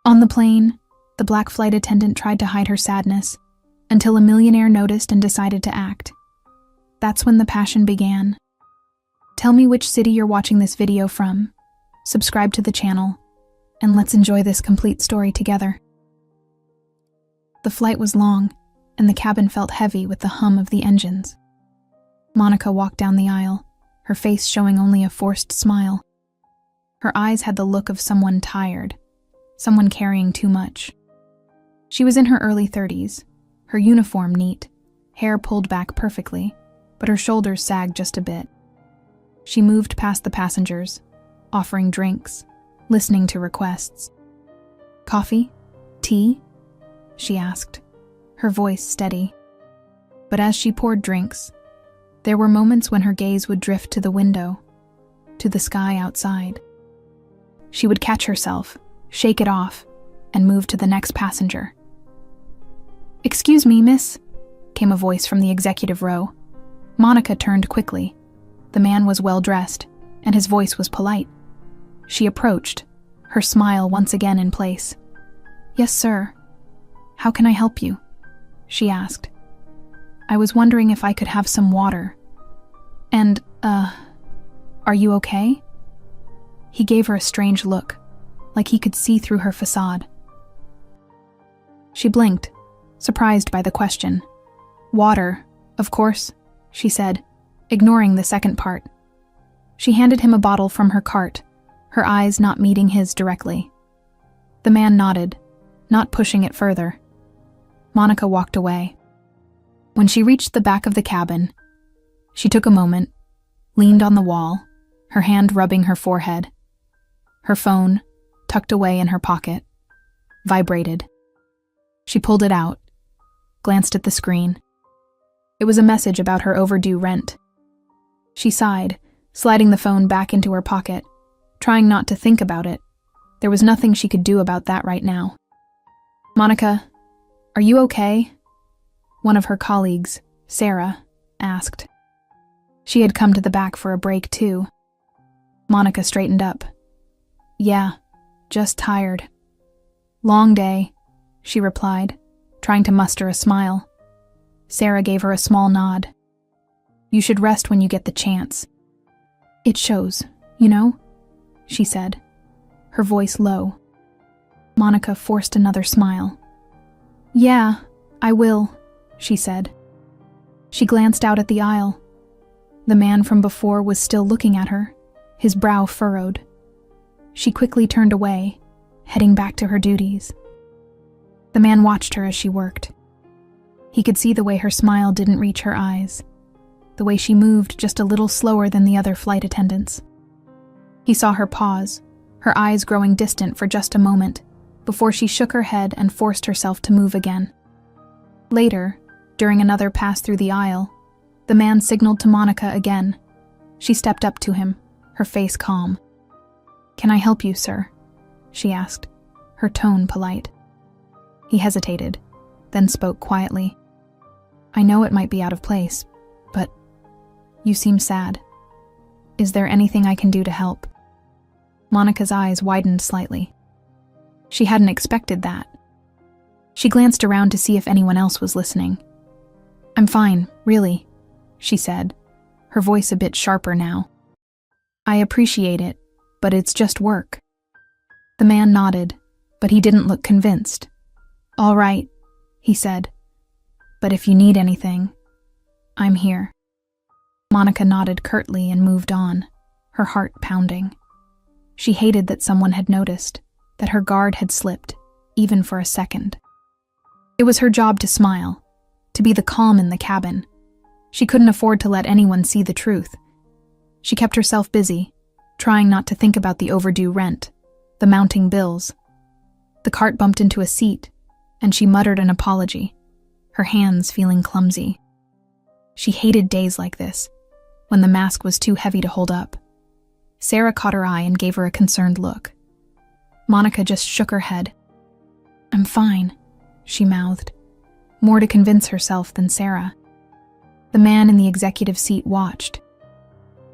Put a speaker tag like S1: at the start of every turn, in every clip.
S1: On the plane, the black flight attendant tried to hide her sadness until a millionaire noticed and decided to act. That's when the passion began. Tell me which city you're watching this video from, subscribe to the channel, and let's enjoy this complete story together. The flight was long, and the cabin felt heavy with the hum of the engines. Monica walked down the aisle, her face showing only a forced smile. Her eyes had the look of someone tired, someone carrying too much. She was in her early 30s, her uniform neat, hair pulled back perfectly, but her shoulders sagged just a bit. She moved past the passengers, offering drinks, listening to requests. "Coffee? Tea?" she asked, her voice steady. But as she poured drinks, there were moments when her gaze would drift to the window, to the sky outside. She would catch herself, shake it off, and move to the next passenger. "Excuse me, miss," came a voice from the executive row. Monica turned quickly. The man was well-dressed, and his voice was polite. She approached, her smile once again in place. "Yes, sir. How can I help you?" she asked. "I was wondering if I could have some water. And, are you okay?" He gave her a strange look, like he could see through her facade. She blinked, surprised by the question. "Water, of course," she said, ignoring the second part. She handed him a bottle from her cart, her eyes not meeting his directly. The man nodded, not pushing it further. Monica walked away. When she reached the back of the cabin, she took a moment, leaned on the wall, her hand rubbing her forehead. Her phone, tucked away in her pocket, vibrated. She pulled it out, glanced at the screen. It was a message about her overdue rent. She sighed, sliding the phone back into her pocket, trying not to think about it. There was nothing she could do about that right now. "Monica, are you okay?" One of her colleagues, Sarah, asked. She had come to the back for a break too. Monica straightened up. "Yeah, just tired." "Long day," she replied, trying to muster a smile. Sarah gave her a small nod. "You should rest when you get the chance." "It shows, you know," she said, her voice low. Monica forced another smile. "Yeah, I will," she said. She glanced out at the aisle. The man from before was still looking at her, his brow furrowed. She quickly turned away, heading back to her duties. The man watched her as she worked. He could see the way her smile didn't reach her eyes, the way she moved just a little slower than the other flight attendants. He saw her pause, her eyes growing distant for just a moment, before she shook her head and forced herself to move again. Later, during another pass through the aisle, the man signaled to Monica again. She stepped up to him, her face calm. "Can I help you, sir?" she asked, her tone polite. He hesitated, then spoke quietly. "I know it might be out of place, but you seem sad. Is there anything I can do to help?" Monica's eyes widened slightly. She hadn't expected that. She glanced around to see if anyone else was listening. "I'm fine, really," she said, her voice a bit sharper now. "I appreciate it, but it's just work." The man nodded, but he didn't look convinced. "All right," he said, "but if you need anything, I'm here." Monica nodded curtly and moved on, her heart pounding. She hated that someone had noticed, that her guard had slipped, even for a second. It was her job to smile, to be the calm in the cabin. She couldn't afford to let anyone see the truth. She kept herself busy, trying not to think about the overdue rent, the mounting bills. The cart bumped into a seat, and she muttered an apology, her hands feeling clumsy. She hated days like this, when the mask was too heavy to hold up. Sarah caught her eye and gave her a concerned look. Monica just shook her head. "I'm fine," she mouthed, more to convince herself than Sarah. The man in the executive seat watched.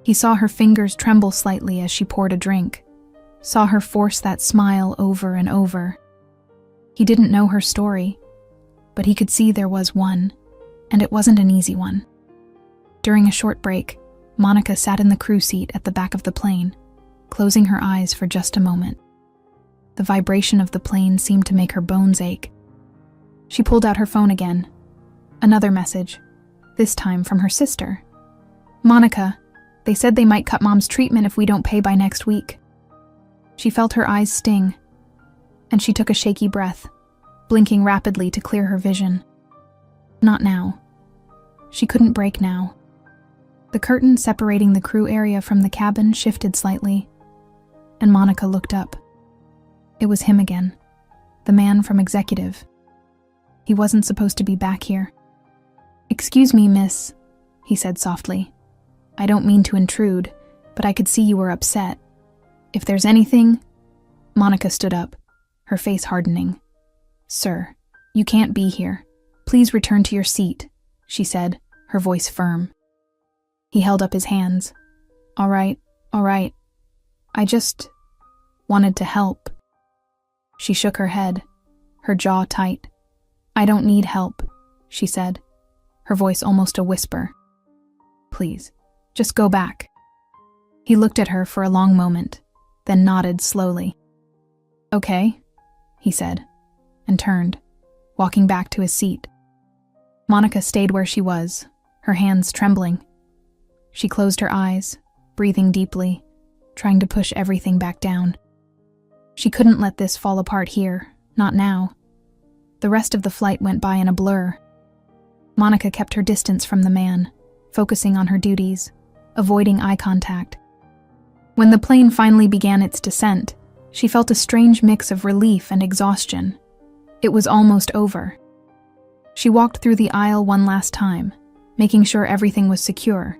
S1: He saw her fingers tremble slightly as she poured a drink, saw her force that smile over and over. He didn't know her story, but he could see there was one, and it wasn't an easy one. During a short break, Monica sat in the crew seat at the back of the plane, closing her eyes for just a moment. The vibration of the plane seemed to make her bones ache. She pulled out her phone again. Another message, this time from her sister. "Monica, they said they might cut Mom's treatment if we don't pay by next week." She felt her eyes sting, and she took a shaky breath, blinking rapidly to clear her vision. Not now. She couldn't break now. The curtain separating the crew area from the cabin shifted slightly, and Monica looked up. It was him again, the man from executive. He wasn't supposed to be back here. "Excuse me, miss," he said softly. "I don't mean to intrude, but I could see you were upset. If there's anything—" Monica stood up, her face hardening. "Sir, you can't be here. Please return to your seat," she said, her voice firm. He held up his hands. All right. I just wanted to help." She shook her head, her jaw tight. "I don't need help," she said, her voice almost a whisper. "Please, just go back." He looked at her for a long moment, then nodded slowly. "Okay," he said, and turned, walking back to his seat. Monica stayed where she was, her hands trembling. She closed her eyes, breathing deeply, trying to push everything back down. She couldn't let this fall apart here, not now. The rest of the flight went by in a blur. Monica kept her distance from the man, focusing on her duties, avoiding eye contact. When the plane finally began its descent, she felt a strange mix of relief and exhaustion. It was almost over. She walked through the aisle one last time, making sure everything was secure.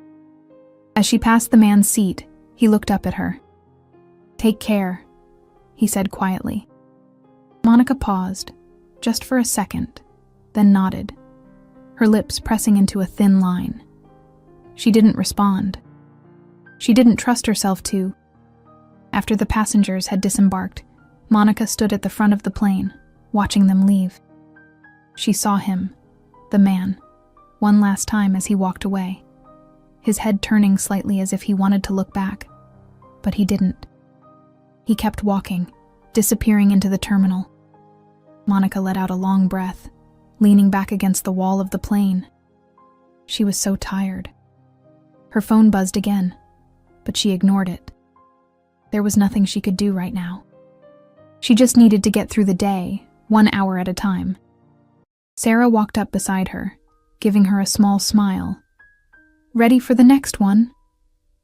S1: As she passed the man's seat, he looked up at her. "Take care," he said quietly. Monica paused, just for a second, then nodded, her lips pressing into a thin line. She didn't respond. She didn't trust herself to. After the passengers had disembarked, Monica stood at the front of the plane, watching them leave. She saw him, the man, one last time as he walked away, his head turning slightly as if he wanted to look back, but he didn't. He kept walking, disappearing into the terminal. Monica let out a long breath, leaning back against the wall of the plane. She was so tired. Her phone buzzed again, but she ignored it. There was nothing she could do right now. She just needed to get through the day, 1 hour at a time. Sarah walked up beside her, giving her a small smile. "Ready for the next one?"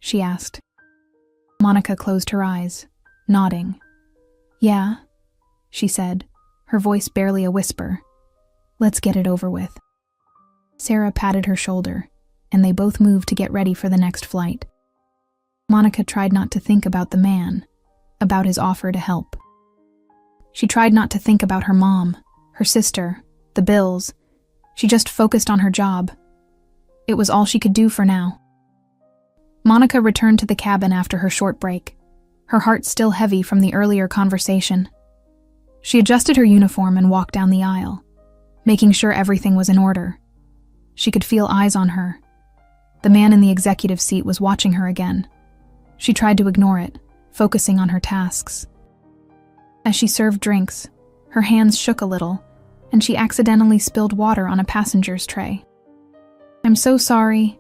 S1: she asked. Monica closed her eyes, nodding. "Yeah," she said, her voice barely a whisper. "Let's get it over with." Sarah patted her shoulder, and they both moved to get ready for the next flight. Monica tried not to think about the man, about his offer to help. She tried not to think about her mom, her sister, the bills. She just focused on her job. It was all she could do for now. Monica returned to the cabin after her short break, her heart still heavy from the earlier conversation. She adjusted her uniform and walked down the aisle, making sure everything was in order. She could feel eyes on her. The man in the executive seat was watching her again. She tried to ignore it, focusing on her tasks. As she served drinks, her hands shook a little, and she accidentally spilled water on a passenger's tray. "I'm so sorry,"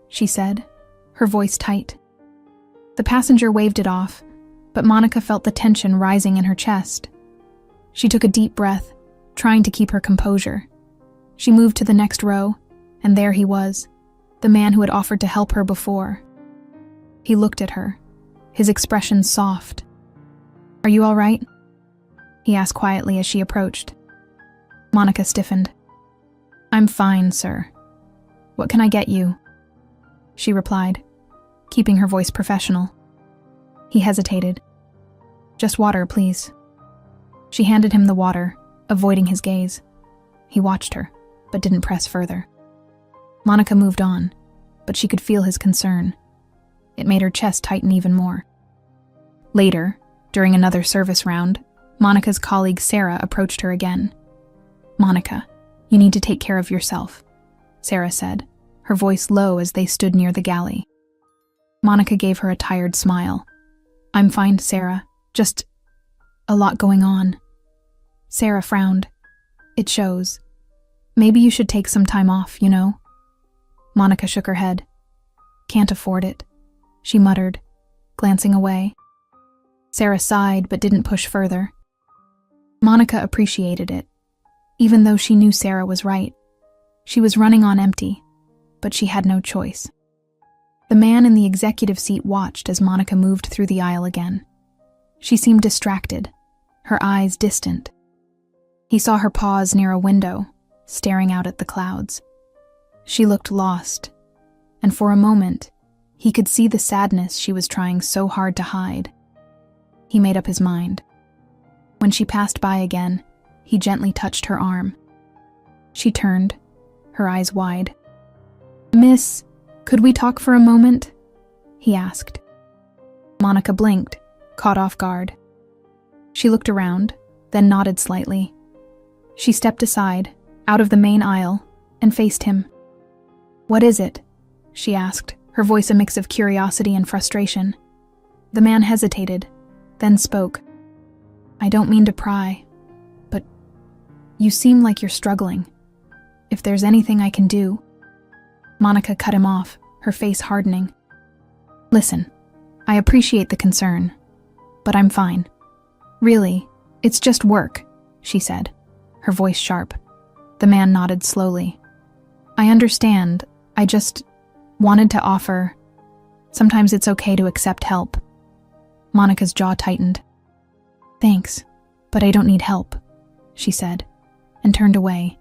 S1: she said, her voice tight. The passenger waved it off, but Monica felt the tension rising in her chest. She took a deep breath, trying to keep her composure. She moved to the next row, and there he was, the man who had offered to help her before. He looked at her, his expression soft. "Are you all right?" he asked quietly as she approached. Monica stiffened. "I'm fine, sir. What can I get you?" she replied, keeping her voice professional. He hesitated. "Just water, please." She handed him the water, avoiding his gaze. He watched her, but didn't press further. Monica moved on, but she could feel his concern. It made her chest tighten even more. Later, during another service round, Monica's colleague Sarah approached her again. "Monica, you need to take care of yourself," Sarah said, her voice low as they stood near the galley. Monica gave her a tired smile. "I'm fine, Sarah. Just a lot going on." Sarah frowned. "It shows. Maybe you should take some time off, you know?" Monica shook her head. "Can't afford it," she muttered, glancing away. Sarah sighed but didn't push further. Monica appreciated it, even though she knew Sarah was right. She was running on empty, but she had no choice. The man in the executive seat watched as Monica moved through the aisle again. She seemed distracted, her eyes distant. He saw her pause near a window, staring out at the clouds. She looked lost, and for a moment, he could see the sadness she was trying so hard to hide. He made up his mind. When she passed by again, he gently touched her arm. She turned, her eyes wide. "Miss, could we talk for a moment?" he asked. Monica blinked, caught off guard. She looked around, then nodded slightly. She stepped aside, out of the main aisle, and faced him. "What is it?" she asked, her voice a mix of curiosity and frustration. The man hesitated, then spoke. "I don't mean to pry, but you seem like you're struggling. If there's anything I can do..." Monica cut him off, her face hardening. "Listen, I appreciate the concern, but I'm fine. Really, it's just work," she said, her voice sharp. The man nodded slowly. "I understand. I just wanted to offer. Sometimes it's okay to accept help." Monica's jaw tightened. "Thanks, but I don't need help," she said, and turned away,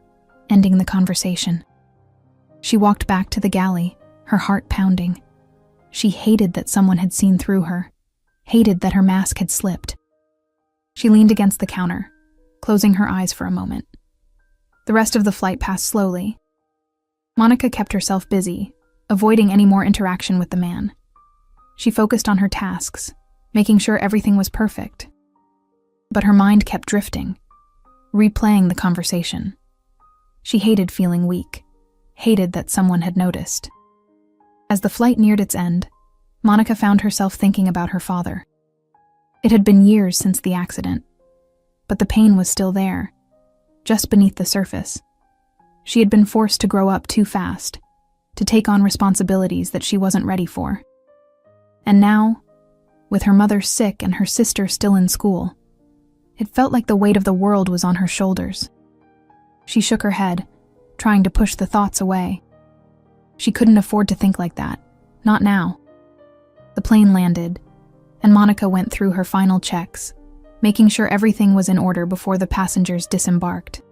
S1: ending the conversation. She walked back to the galley, her heart pounding. She hated that someone had seen through her, hated that her mask had slipped. She leaned against the counter, closing her eyes for a moment. The rest of the flight passed slowly. Monica kept herself busy, avoiding any more interaction with the man. She focused on her tasks, making sure everything was perfect. But her mind kept drifting, replaying the conversation. She hated feeling weak, hated that someone had noticed. As the flight neared its end, Monica found herself thinking about her father. It had been years since the accident, but the pain was still there, just beneath the surface. She had been forced to grow up too fast, to take on responsibilities that she wasn't ready for. And now, with her mother sick and her sister still in school, it felt like the weight of the world was on her shoulders. She shook her head, trying to push the thoughts away. She couldn't afford to think like that, not now. The plane landed, and Monica went through her final checks, making sure everything was in order before the passengers disembarked.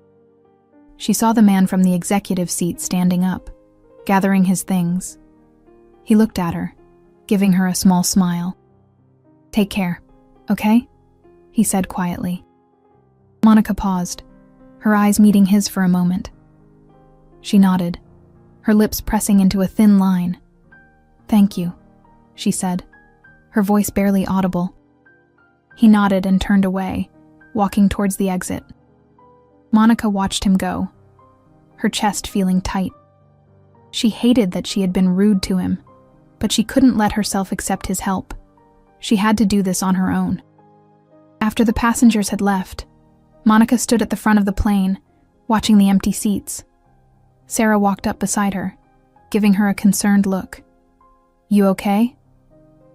S1: She saw the man from the executive seat standing up, gathering his things. He looked at her, giving her a small smile. "Take care, okay?" he said quietly. Monica paused, her eyes meeting his for a moment. She nodded, her lips pressing into a thin line. "Thank you," she said, her voice barely audible. He nodded and turned away, walking towards the exit. Monica watched him go, her chest feeling tight. She hated that she had been rude to him, but she couldn't let herself accept his help. She had to do this on her own. After the passengers had left, Monica stood at the front of the plane, watching the empty seats. Sarah walked up beside her, giving her a concerned look. "You okay?"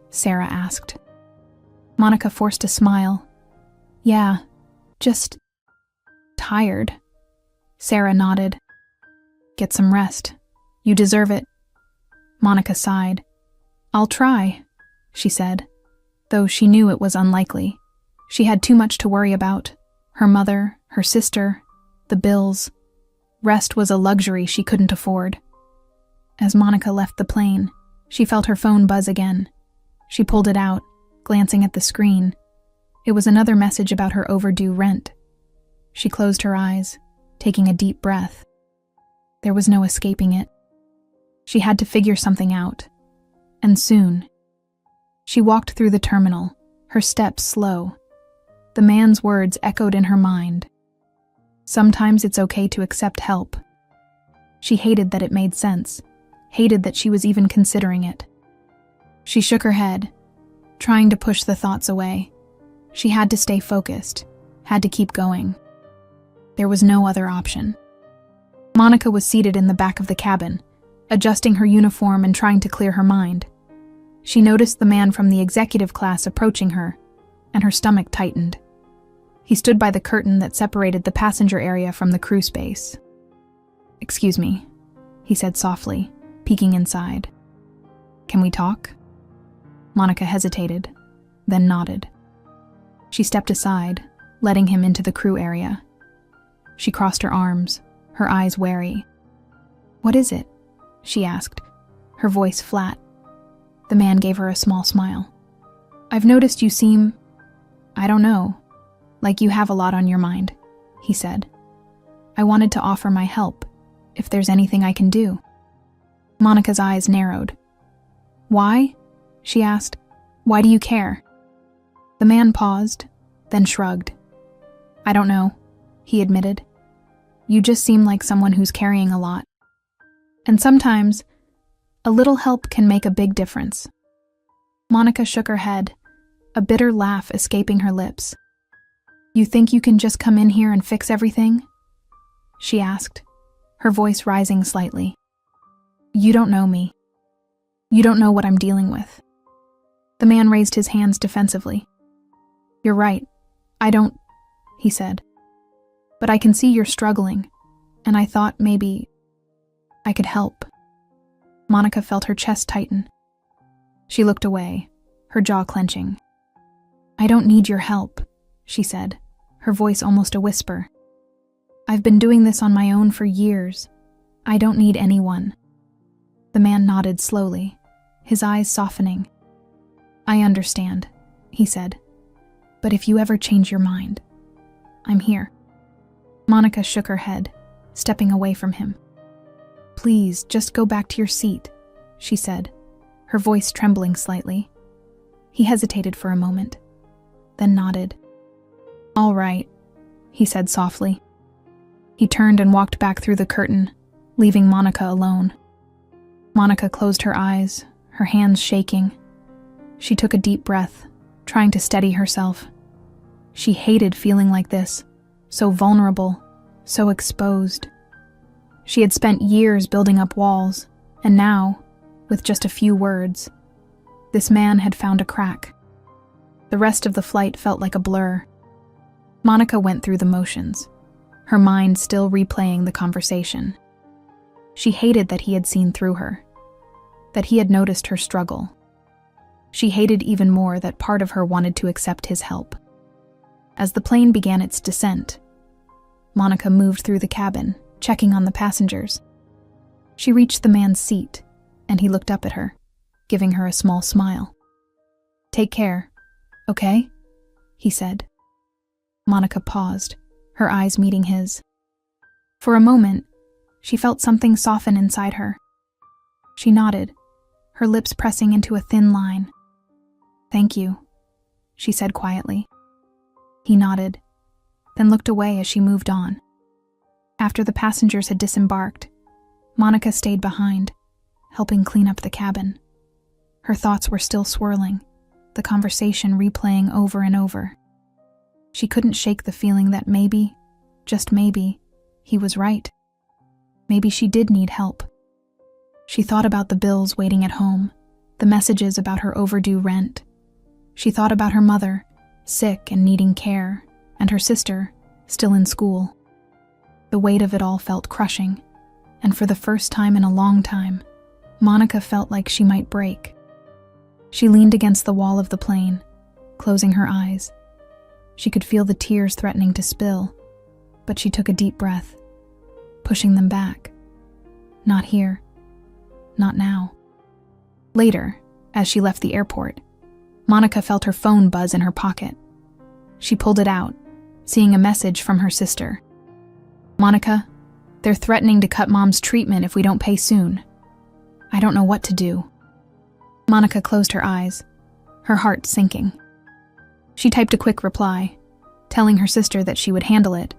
S1: Sarah asked. Monica forced a smile. "Yeah, just tired." Sarah nodded. "Get some rest. You deserve it." Monica sighed. "I'll try," she said, though she knew it was unlikely. She had too much to worry about. Her mother, her sister, the bills. Rest was a luxury she couldn't afford. As Monica left the plane, she felt her phone buzz again. She pulled it out, glancing at the screen. It was another message about her overdue rent. She closed her eyes, taking a deep breath. There was no escaping it. She had to figure something out, and soon. She walked through the terminal, her steps slow. The man's words echoed in her mind. Sometimes it's okay to accept help. She hated that it made sense, hated that she was even considering it. She shook her head, trying to push the thoughts away. She had to stay focused, had to keep going. There was no other option. Monica was seated in the back of the cabin, adjusting her uniform and trying to clear her mind. She noticed the man from the executive class approaching her, and her stomach tightened. He stood by the curtain that separated the passenger area from the crew space. "Excuse me," he said softly, peeking inside. "Can we talk?" Monica hesitated, then nodded. She stepped aside, letting him into the crew area. She crossed her arms, her eyes wary. "What is it?" she asked, her voice flat. The man gave her a small smile. "I've noticed you seem, I don't know, like you have a lot on your mind," he said. "I wanted to offer my help, if there's anything I can do." Monica's eyes narrowed. "Why?" she asked. "Why do you care?" The man paused, then shrugged. "I don't know," he admitted. "You just seem like someone who's carrying a lot. And sometimes, a little help can make a big difference." Monica shook her head, a bitter laugh escaping her lips. "You think you can just come in here and fix everything?" she asked, her voice rising slightly. "You don't know me. You don't know what I'm dealing with." The man raised his hands defensively. "You're right. I don't," he said. "But I can see you're struggling, and I thought maybe I could help." Monica felt her chest tighten. She looked away, her jaw clenching. "I don't need your help," she said, her voice almost a whisper. "I've been doing this on my own for years. I don't need anyone." The man nodded slowly, his eyes softening. "I understand," he said. "But if you ever change your mind, I'm here." Monica shook her head, stepping away from him. "Please, just go back to your seat," she said, her voice trembling slightly. He hesitated for a moment, then nodded. "All right," he said softly. He turned and walked back through the curtain, leaving Monica alone. Monica closed her eyes, her hands shaking. She took a deep breath, trying to steady herself. She hated feeling like this, so vulnerable, so exposed. She had spent years building up walls, and now, with just a few words, this man had found a crack. The rest of the flight felt like a blur. Monica went through the motions, her mind still replaying the conversation. She hated that he had seen through her, that he had noticed her struggle. She hated even more that part of her wanted to accept his help. As the plane began its descent, Monica moved through the cabin, checking on the passengers. She reached the man's seat, and he looked up at her, giving her a small smile. "Take care, okay?" he said. Monica paused, her eyes meeting his. For a moment, she felt something soften inside her. She nodded, her lips pressing into a thin line. "Thank you," she said quietly. He nodded, then looked away as she moved on. After the passengers had disembarked, Monica stayed behind, helping clean up the cabin. Her thoughts were still swirling, the conversation replaying over and over. She couldn't shake the feeling that maybe, just maybe, he was right. Maybe she did need help. She thought about the bills waiting at home, the messages about her overdue rent. She thought about her mother, sick and needing care, and her sister, still in school. The weight of it all felt crushing, and for the first time in a long time, Monica felt like she might break. She leaned against the wall of the plane, closing her eyes. She could feel the tears threatening to spill, but she took a deep breath, pushing them back. Not here. Not now. Later, as she left the airport, Monica felt her phone buzz in her pocket. She pulled it out, seeing a message from her sister. "Monica, they're threatening to cut Mom's treatment if we don't pay soon. I don't know what to do." Monica closed her eyes, her heart sinking. She typed a quick reply, telling her sister that she would handle it,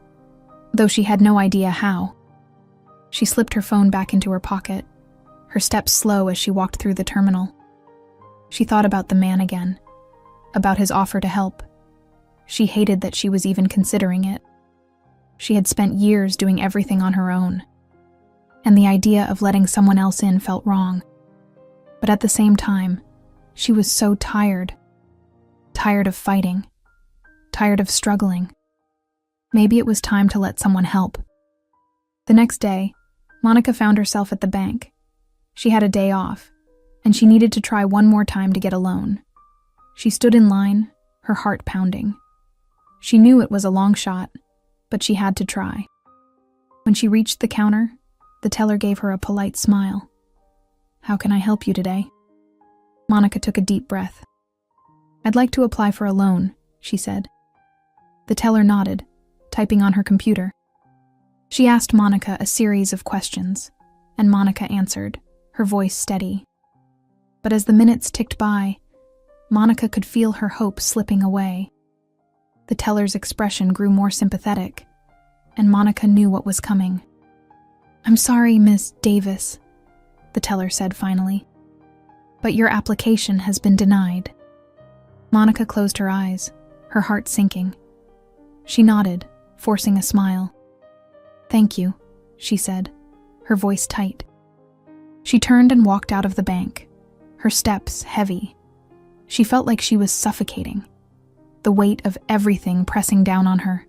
S1: though she had no idea how. She slipped her phone back into her pocket, her steps slow as she walked through the terminal. She thought about the man again, about his offer to help. She hated that she was even considering it. She had spent years doing everything on her own, and the idea of letting someone else in felt wrong. But at the same time, she was so tired. Tired of fighting. Tired of struggling. Maybe it was time to let someone help. The next day, Monica found herself at the bank. She had a day off, and she needed to try one more time to get a loan. She stood in line, her heart pounding. She knew it was a long shot, but she had to try. When she reached the counter, the teller gave her a polite smile. "How can I help you today?" Monica took a deep breath. "I'd like to apply for a loan," she said. The teller nodded, typing on her computer. She asked Monica a series of questions, and Monica answered, her voice steady. But as the minutes ticked by, Monica could feel her hope slipping away. The teller's expression grew more sympathetic, and Monica knew what was coming. "I'm sorry, Miss Davis," the teller said finally, "but your application has been denied." Monica closed her eyes, her heart sinking. She nodded, forcing a smile. "Thank you," she said, her voice tight. She turned and walked out of the bank, her steps heavy. She felt like she was suffocating, the weight of everything pressing down on her.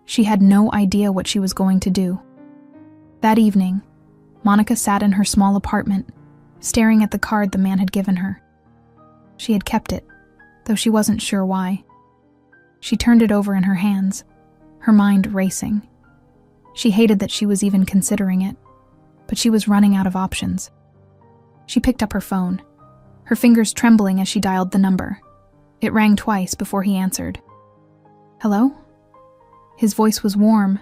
S1: She had no idea what she was going to do. That evening, Monica sat in her small apartment, staring at the card the man had given her. She had kept it, though she wasn't sure why. She turned it over in her hands, her mind racing. She hated that she was even considering it, but she was running out of options. She picked up her phone, her fingers trembling as she dialed the number. It rang twice before he answered. "Hello?" His voice was warm,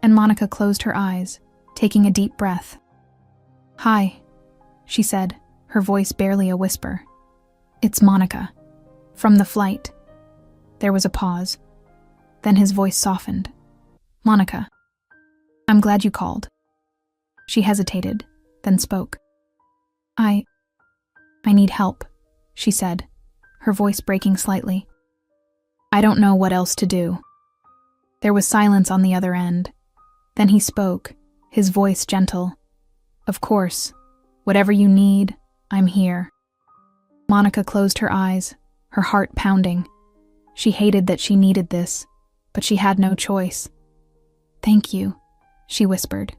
S1: and Monica closed her eyes, taking a deep breath. "Hi," she said, her voice barely a whisper. "It's Monica. From the flight." There was a pause. Then his voice softened. "Monica, I'm glad you called." She hesitated, then spoke. I need help," she said, her voice breaking slightly. "I don't know what else to do." There was silence on the other end. Then he spoke, his voice gentle. "Of course, whatever you need, I'm here." Monica closed her eyes, her heart pounding. She hated that she needed this, but she had no choice. "Thank you," she whispered.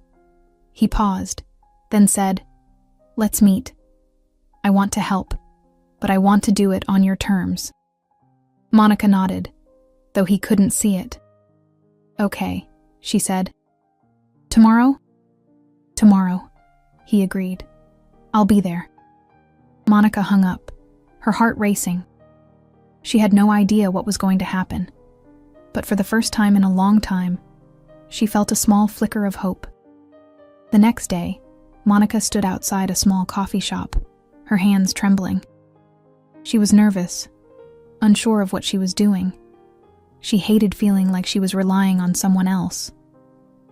S1: He paused, then said, "Let's meet. I want to help, but I want to do it on your terms." Monica nodded, though he couldn't see it. "Okay," she said. "Tomorrow?" "Tomorrow," he agreed. "I'll be there." Monica hung up, her heart racing. She had no idea what was going to happen, but for the first time in a long time, she felt a small flicker of hope. The next day, Monica stood outside a small coffee shop, her hands trembling. She was nervous, unsure of what she was doing. She hated feeling like she was relying on someone else,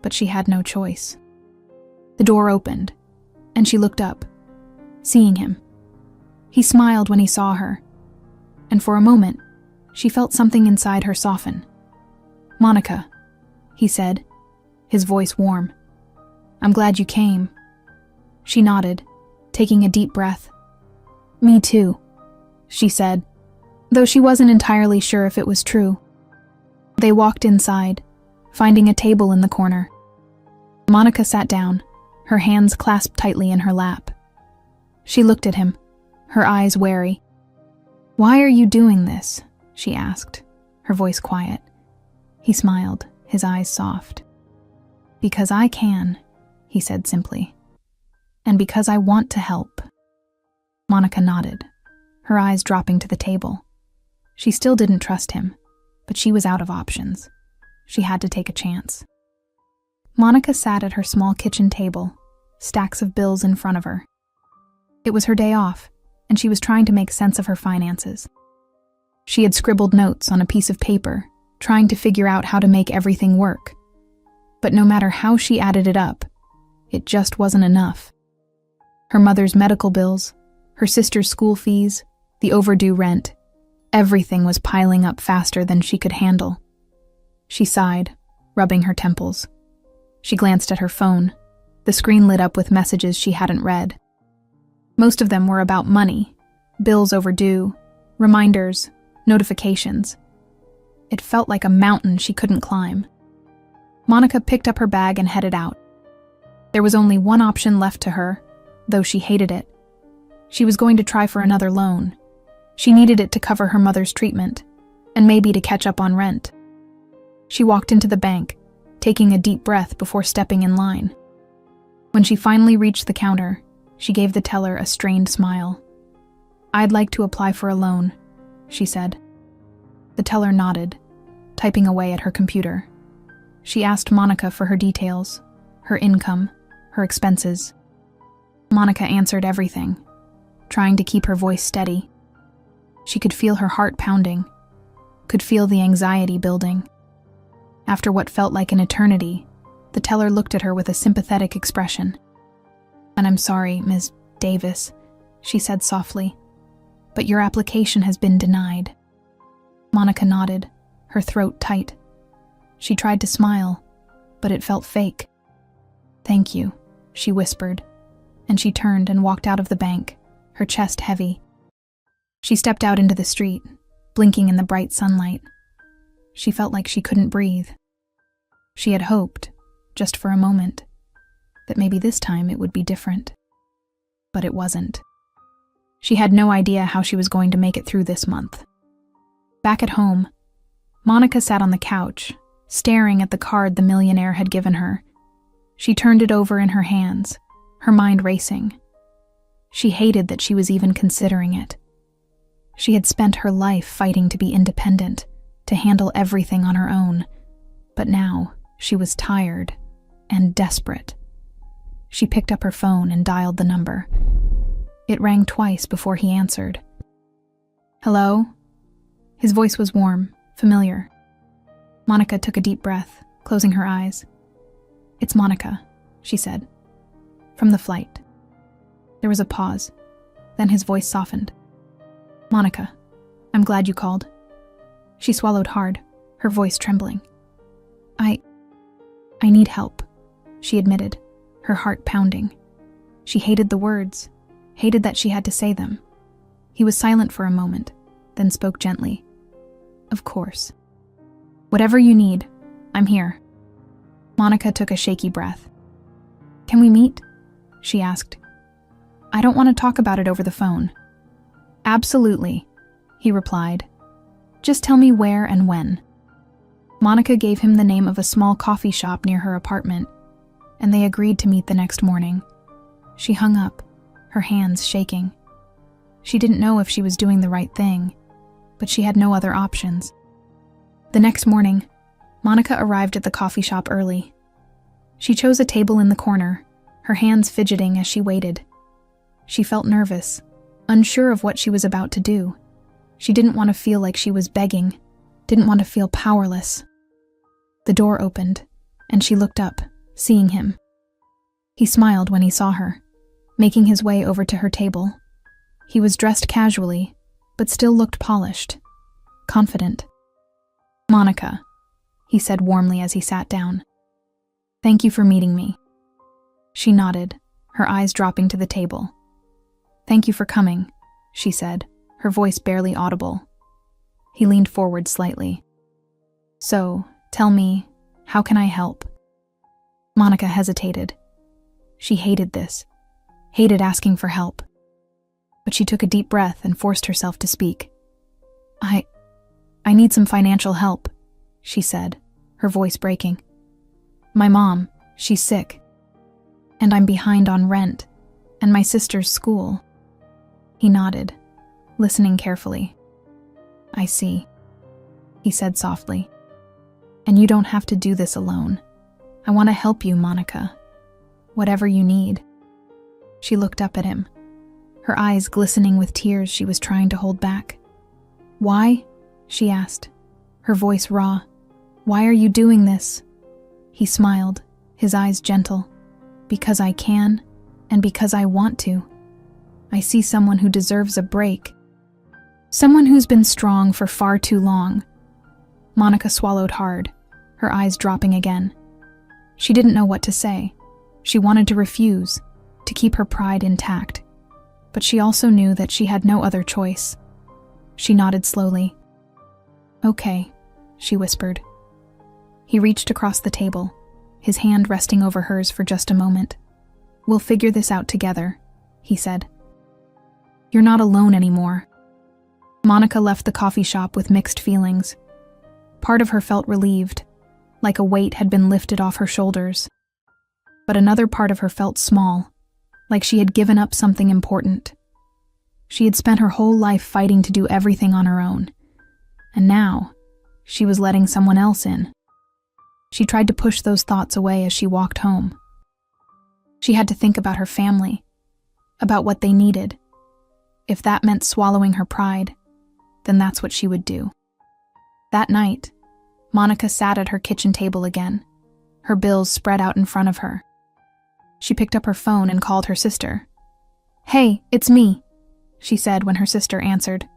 S1: but she had no choice. The door opened, and she looked up, seeing him. He smiled when he saw her, and for a moment, she felt something inside her soften. "Monica," he said, his voice warm. "I'm glad you came." She nodded, taking a deep breath. "Me too," she said, though she wasn't entirely sure if it was true. They walked inside, finding a table in the corner. Monica sat down, her hands clasped tightly in her lap. She looked at him, her eyes wary. "Why are you doing this?" she asked, her voice quiet. He smiled, his eyes soft. "Because I can," he said simply. "And because I want to help." Monica nodded, her eyes dropping to the table. She still didn't trust him, but she was out of options. She had to take a chance. Monica sat at her small kitchen table, stacks of bills in front of her. It was her day off, and she was trying to make sense of her finances. She had scribbled notes on a piece of paper, trying to figure out how to make everything work. But no matter how she added it up, it just wasn't enough. Her mother's medical bills, her sister's school fees, the overdue rent, everything was piling up faster than she could handle. She sighed, rubbing her temples. She glanced at her phone. The screen lit up with messages she hadn't read. Most of them were about money, bills overdue, reminders, notifications. It felt like a mountain she couldn't climb. Monica picked up her bag and headed out. There was only one option left to her, though she hated it. She was going to try for another loan. She needed it to cover her mother's treatment, and maybe to catch up on rent. She walked into the bank, taking a deep breath before stepping in line. When she finally reached the counter, she gave the teller a strained smile. "I'd like to apply for a loan," she said. The teller nodded, typing away at her computer. She asked Monica for her details, her income, her expenses. Monica answered everything, trying to keep her voice steady. She could feel her heart pounding, could feel the anxiety building. After what felt like an eternity, the teller looked at her with a sympathetic expression. "And I'm sorry, Ms. Davis," she said softly, "but your application has been denied." Monica nodded, her throat tight. She tried to smile, but it felt fake. "Thank you," she whispered, and she turned and walked out of the bank, her chest heavy. She stepped out into the street, blinking in the bright sunlight. She felt like she couldn't breathe. She had hoped, just for a moment, that maybe this time it would be different. But it wasn't. She had no idea how she was going to make it through this month. Back at home, Monica sat on the couch, staring at the card the millionaire had given her. She turned it over in her hands, her mind racing. She hated that she was even considering it. She had spent her life fighting to be independent, to handle everything on her own, but now she was tired and desperate. She picked up her phone and dialed the number. It rang twice before he answered. "Hello?" His voice was warm, familiar. Monica took a deep breath, closing her eyes. "It's Monica," she said. "From the flight." There was a pause. Then his voice softened. "Monica, I'm glad you called." She swallowed hard, her voice trembling. I need help," she admitted, her heart pounding. She hated the words, hated that she had to say them. He was silent for a moment, then spoke gently. "Of course. Whatever you need, I'm here." Monica took a shaky breath. "Can we meet?" she asked. "I don't want to talk about it over the phone." "Absolutely," he replied. "Just tell me where and when." Monica gave him the name of a small coffee shop near her apartment, and they agreed to meet the next morning. She hung up, her hands shaking. She didn't know if she was doing the right thing, but she had no other options. The next morning, Monica arrived at the coffee shop early. She chose a table in the corner, her hands fidgeting as she waited. She felt nervous, unsure of what she was about to do. She didn't want to feel like she was begging, didn't want to feel powerless. The door opened, and she looked up, seeing him. He smiled when he saw her, making his way over to her table. He was dressed casually, but still looked polished, confident. "Monica," he said warmly as he sat down. "Thank you for meeting me." She nodded, her eyes dropping to the table. "Thank you for coming," she said, her voice barely audible. He leaned forward slightly. "So, tell me, how can I help?" Monica hesitated. She hated this, hated asking for help. But she took a deep breath and forced herself to speak. I need some financial help," she said, her voice breaking. "My mom, she's sick. And I'm behind on rent, and my sister's school." He nodded, listening carefully. "I see," he said softly. "And you don't have to do this alone. I want to help you, Monica. Whatever you need." She looked up at him, her eyes glistening with tears she was trying to hold back. "Why?" she asked, her voice raw. "Why are you doing this?" He smiled, his eyes gentle. "Because I can, and because I want to. I see someone who deserves a break. Someone who's been strong for far too long." Monica swallowed hard, her eyes dropping again. She didn't know what to say. She wanted to refuse, to keep her pride intact. But she also knew that she had no other choice. She nodded slowly. "Okay," she whispered. He reached across the table, his hand resting over hers for just a moment. "We'll figure this out together," he said. "You're not alone anymore." Monica left the coffee shop with mixed feelings. Part of her felt relieved, like a weight had been lifted off her shoulders. But another part of her felt small, like she had given up something important. She had spent her whole life fighting to do everything on her own, and now she was letting someone else in. She tried to push those thoughts away as she walked home. She had to think about her family, about what they needed. If that meant swallowing her pride, then that's what she would do. That night, Monica sat at her kitchen table again, her bills spread out in front of her. She picked up her phone and called her sister. "Hey, it's me," she said when her sister answered.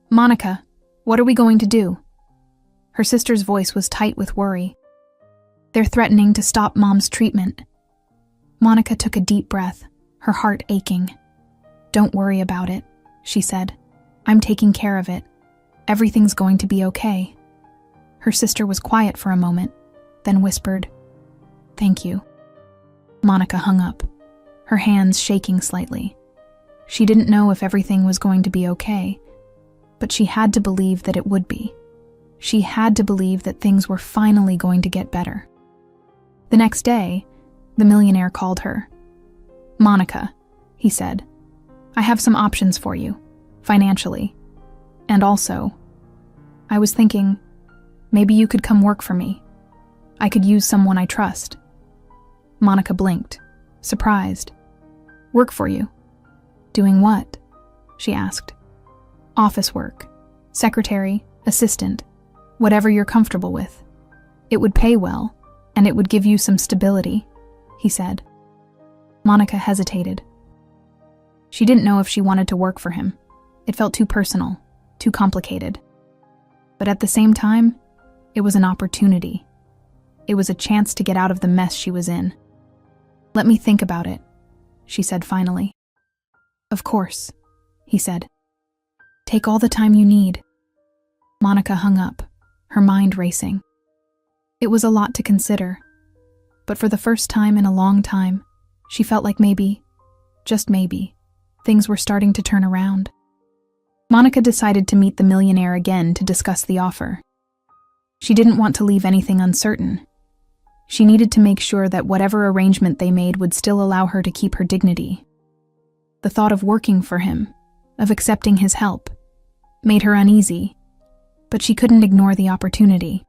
S1: "Monica, what are we going to do?" Her sister's voice was tight with worry. "They're threatening to stop Mom's treatment." Monica took a deep breath, her heart aching. "Don't worry about it," she said. "I'm taking care of it. Everything's going to be okay." Her sister was quiet for a moment, then whispered, "Thank you." Monica hung up, her hands shaking slightly. She didn't know if everything was going to be okay, but she had to believe that it would be. She had to believe that things were finally going to get better. The next day, the millionaire called her. "Monica," he said, "I have some options for you, financially. And also, I was thinking, maybe you could come work for me. I could use someone I trust." Monica blinked, surprised. "Work for you? Doing what?" she asked. "Office work. Secretary, assistant, whatever you're comfortable with. It would pay well, and it would give you some stability," he said. Monica hesitated. She didn't know if she wanted to work for him. It felt too personal, too complicated. But at the same time, it was an opportunity. It was a chance to get out of the mess she was in. "Let me think about it," she said finally. "Of course," he said. "Take all the time you need." Monica hung up, her mind racing. It was a lot to consider, but for the first time in a long time, she felt like maybe, just maybe, things were starting to turn around. Monica decided to meet the millionaire again to discuss the offer. She didn't want to leave anything uncertain. She needed to make sure that whatever arrangement they made would still allow her to keep her dignity. The thought of working for him, of accepting his help, made her uneasy, but she couldn't ignore the opportunity.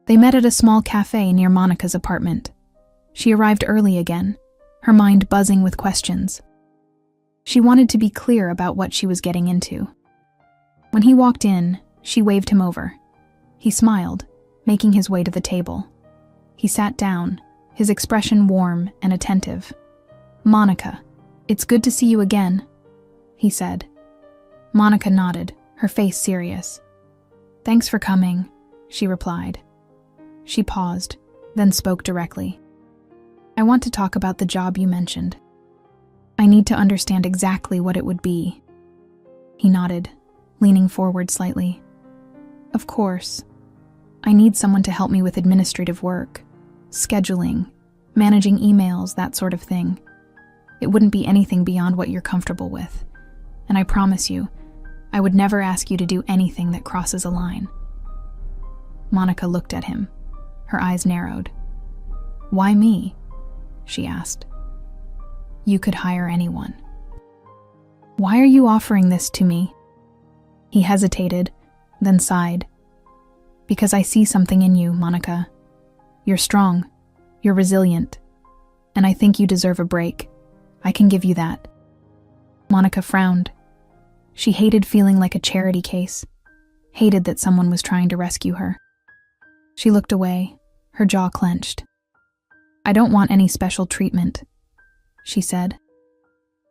S1: They met at a small cafe near Monica's apartment. She arrived early again, her mind buzzing with questions. She wanted to be clear about what she was getting into. When he walked in, she waved him over. He smiled, making his way to the table. He sat down, his expression warm and attentive. "Monica, it's good to see you again," he said. Monica nodded, her face serious. "Thanks for coming," she replied. She paused, then spoke directly. "I want to talk about the job you mentioned. I need to understand exactly what it would be." He nodded, leaning forward slightly. "Of course. I need someone to help me with administrative work, scheduling, managing emails, that sort of thing. It wouldn't be anything beyond what you're comfortable with. And I promise you, I would never ask you to do anything that crosses a line." Monica looked at him, her eyes narrowed. "Why me?" she asked. "You could hire anyone." "Why are you offering this to me?" He hesitated, then sighed. "Because I see something in you, Monica. You're strong, you're resilient, and I think you deserve a break. I can give you that." Monica frowned. She hated feeling like a charity case. hated that someone was trying to rescue her. She looked away, her jaw clenched. "I don't want any special treatment," she said.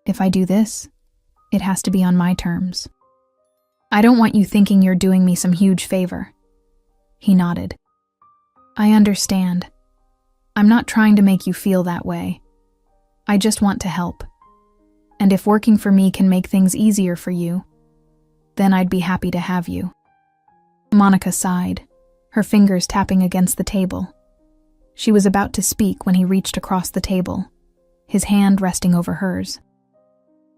S1: "If I do this, it has to be on my terms. I don't want you thinking you're doing me some huge favor." He nodded. "I understand. I'm not trying to make you feel that way. I just want to help. And if working for me can make things easier for you, then I'd be happy to have you." Monica sighed, her fingers tapping against the table. She was about to speak when he reached across the table, his hand resting over hers.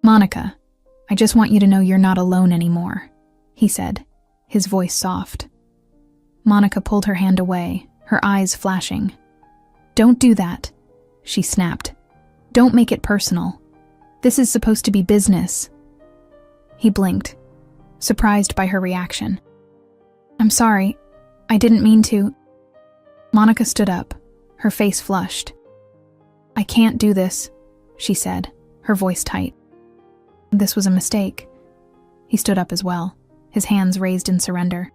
S1: "Monica, I just want you to know you're not alone anymore," he said, his voice soft. Monica pulled her hand away, her eyes flashing. "Don't do that," she snapped. "Don't make it personal. This is supposed to be business." He blinked, surprised by her reaction. "I'm sorry. I didn't mean to." Monica stood up, her face flushed. "I can't do this," she said, her voice tight. This was a mistake. He stood up as well, his hands raised in surrender.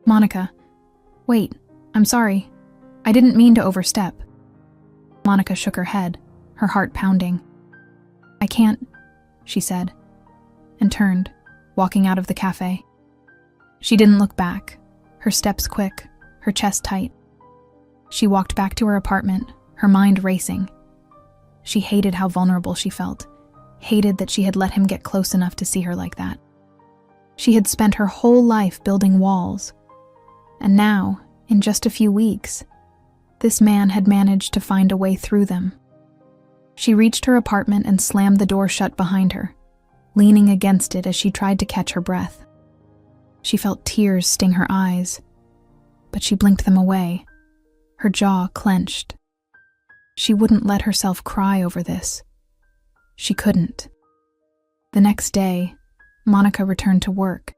S1: "Monica, wait, I'm sorry. I didn't mean to overstep." Monica shook her head, her heart pounding. "I can't," she said, and turned, walking out of the cafe. She didn't look back, her steps quick, her chest tight. She walked back to her apartment, her mind racing. She hated how vulnerable she felt, hated that she had let him get close enough to see her like that. She had spent her whole life building walls, and now, in just a few weeks, this man had managed to find a way through them. She reached her apartment and slammed the door shut behind her, leaning against it as she tried to catch her breath. She felt tears sting her eyes, but she blinked them away, her jaw clenched. She wouldn't let herself cry over this. She couldn't. The next day, Monica returned to work.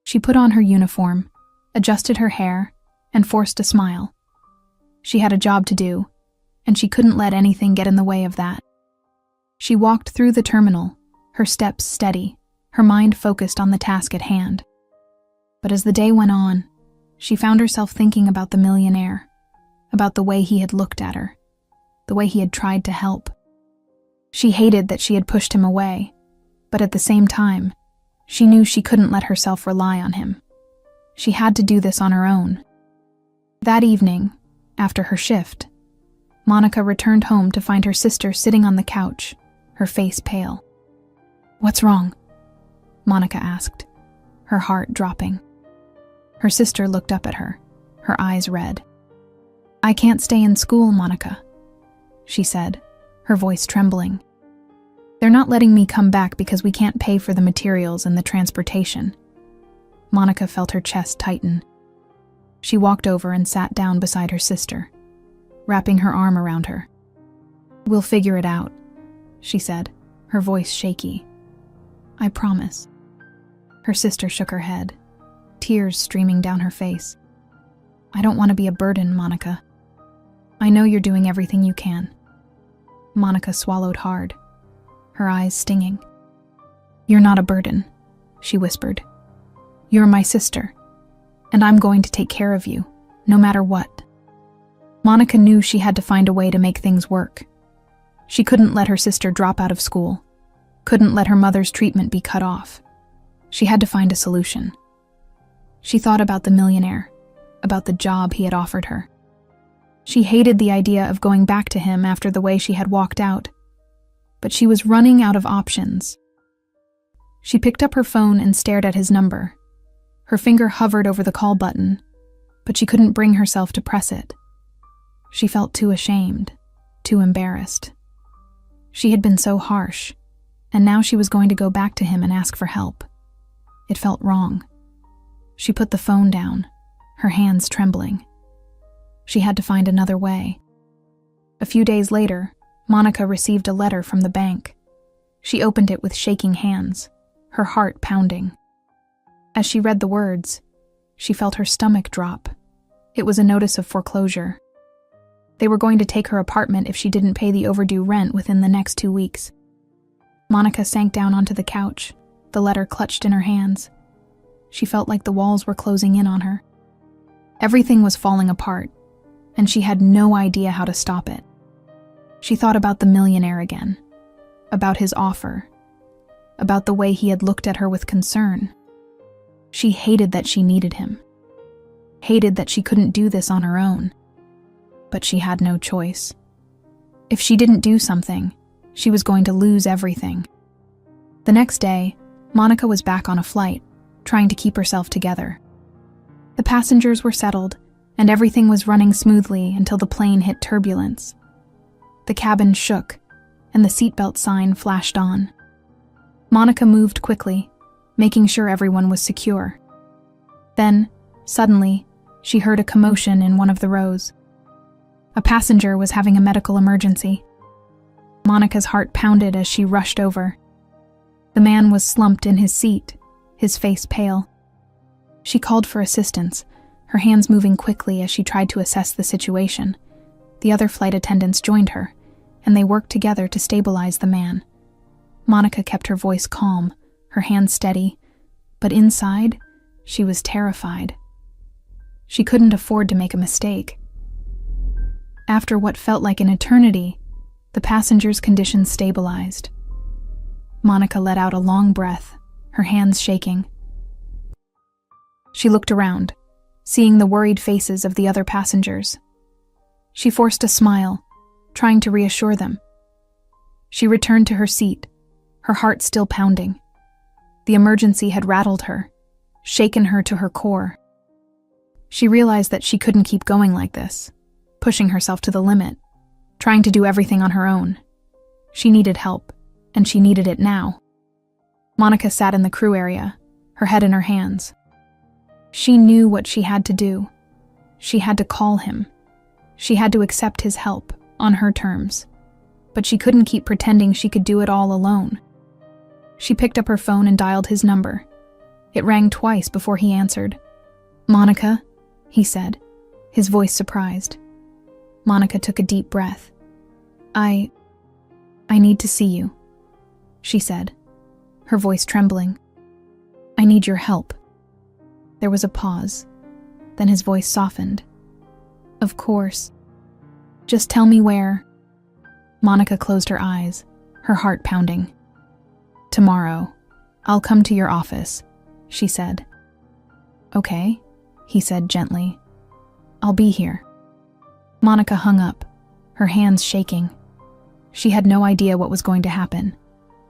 S1: She put on her uniform, adjusted her hair, and forced a smile. She had a job to do, and she couldn't let anything get in the way of that. She walked through the terminal, her steps steady, her mind focused on the task at hand. But as the day went on, she found herself thinking about the millionaire, about the way he had looked at her, the way he had tried to help. She hated that she had pushed him away, but at the same time, she knew she couldn't let herself rely on him. She had to do this on her own. That evening, after her shift, Monica returned home to find her sister sitting on the couch, her face pale. "What's wrong?" Monica asked, her heart dropping. Her sister looked up at her, her eyes red. "I can't stay in school, Monica," she said, her voice trembling. "They're not letting me come back because we can't pay for the materials and the transportation." Monica felt her chest tighten. She walked over and sat down beside her sister, wrapping her arm around her. "We'll figure it out," she said, her voice shaky. "I promise." Her sister shook her head, tears streaming down her face. "I don't want to be a burden, Monica. I know you're doing everything you can." Monica swallowed hard, her eyes stinging. "You're not a burden," she whispered. "You're my sister, and I'm going to take care of you, no matter what." Monica knew she had to find a way to make things work. She couldn't let her sister drop out of school, couldn't let her mother's treatment be cut off. She had to find a solution. She thought about the millionaire, about the job he had offered her. She hated the idea of going back to him after the way she had walked out, but she was running out of options. She picked up her phone and stared at his number. Her finger hovered over the call button, but she couldn't bring herself to press it. She felt too ashamed, too embarrassed. She had been so harsh, and now she was going to go back to him and ask for help. It felt wrong. She put the phone down, her hands trembling. She had to find another way. A few days later, Monica received a letter from the bank. She opened it with shaking hands, her heart pounding. As she read the words, she felt her stomach drop. It was a notice of foreclosure. They were going to take her apartment if she didn't pay the overdue rent within the next 2 weeks. Monica sank down onto the couch, the letter clutched in her hands. she felt like the walls were closing in on her. Everything was falling apart, and she had no idea how to stop it. She thought about the millionaire again, about his offer, about the way he had looked at her with concern. She hated that she needed him, hated that she couldn't do this on her own. But she had no choice. If she didn't do something, she was going to lose everything. The next day, Monica was back on a flight, trying to keep herself together. The passengers were settled, and everything was running smoothly until the plane hit turbulence. The cabin shook, and the seatbelt sign flashed on. Monica moved quickly, making sure everyone was secure. Then, suddenly, she heard a commotion in one of the rows. A passenger was having a medical emergency. Monica's heart pounded as she rushed over. The man was slumped in his seat, his face pale. She called for assistance, her hands moving quickly as she tried to assess the situation. The other flight attendants joined her, and they worked together to stabilize the man. Monica kept her voice calm, her hands steady, but inside, she was terrified. She couldn't afford to make a mistake. After what felt like an eternity, the passenger's condition stabilized. Monica let out a long breath, her hands shaking. She looked around, seeing the worried faces of the other passengers. She forced a smile, trying to reassure them. She returned to her seat, her heart still pounding. The emergency had rattled her, shaken her to her core. She realized that she couldn't keep going like this, pushing herself to the limit, trying to do everything on her own. She needed help, and she needed it now. Monica sat in the crew area, her head in her hands. She knew what she had to do. She had to call him. She had to accept his help, on her terms. But she couldn't keep pretending she could do it all alone. She picked up her phone and dialed his number. It rang twice before he answered. "Monica," he said, his voice surprised. Monica took a deep breath. I need to see you," she said, her voice trembling. "I need your help." There was a pause. Then his voice softened. "Of course. Just tell me where." Monica closed her eyes, her heart pounding. "Tomorrow, I'll come to your office," she said. "Okay," he said gently. "I'll be here." Monica hung up, her hands shaking. She had no idea what was going to happen,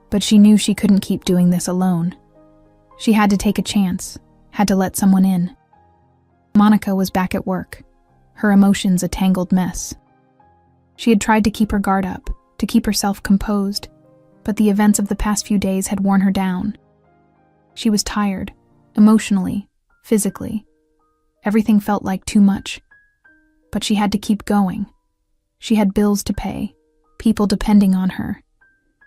S1: but she knew she couldn't keep doing this alone. She had to take a chance, had to let someone in. Monica was back at work, her emotions a tangled mess. She had tried to keep her guard up, to keep herself composed, but the events of the past few days had worn her down. She was tired, emotionally, physically. Everything felt like too much. But she had to keep going. She had bills to pay, people depending on her.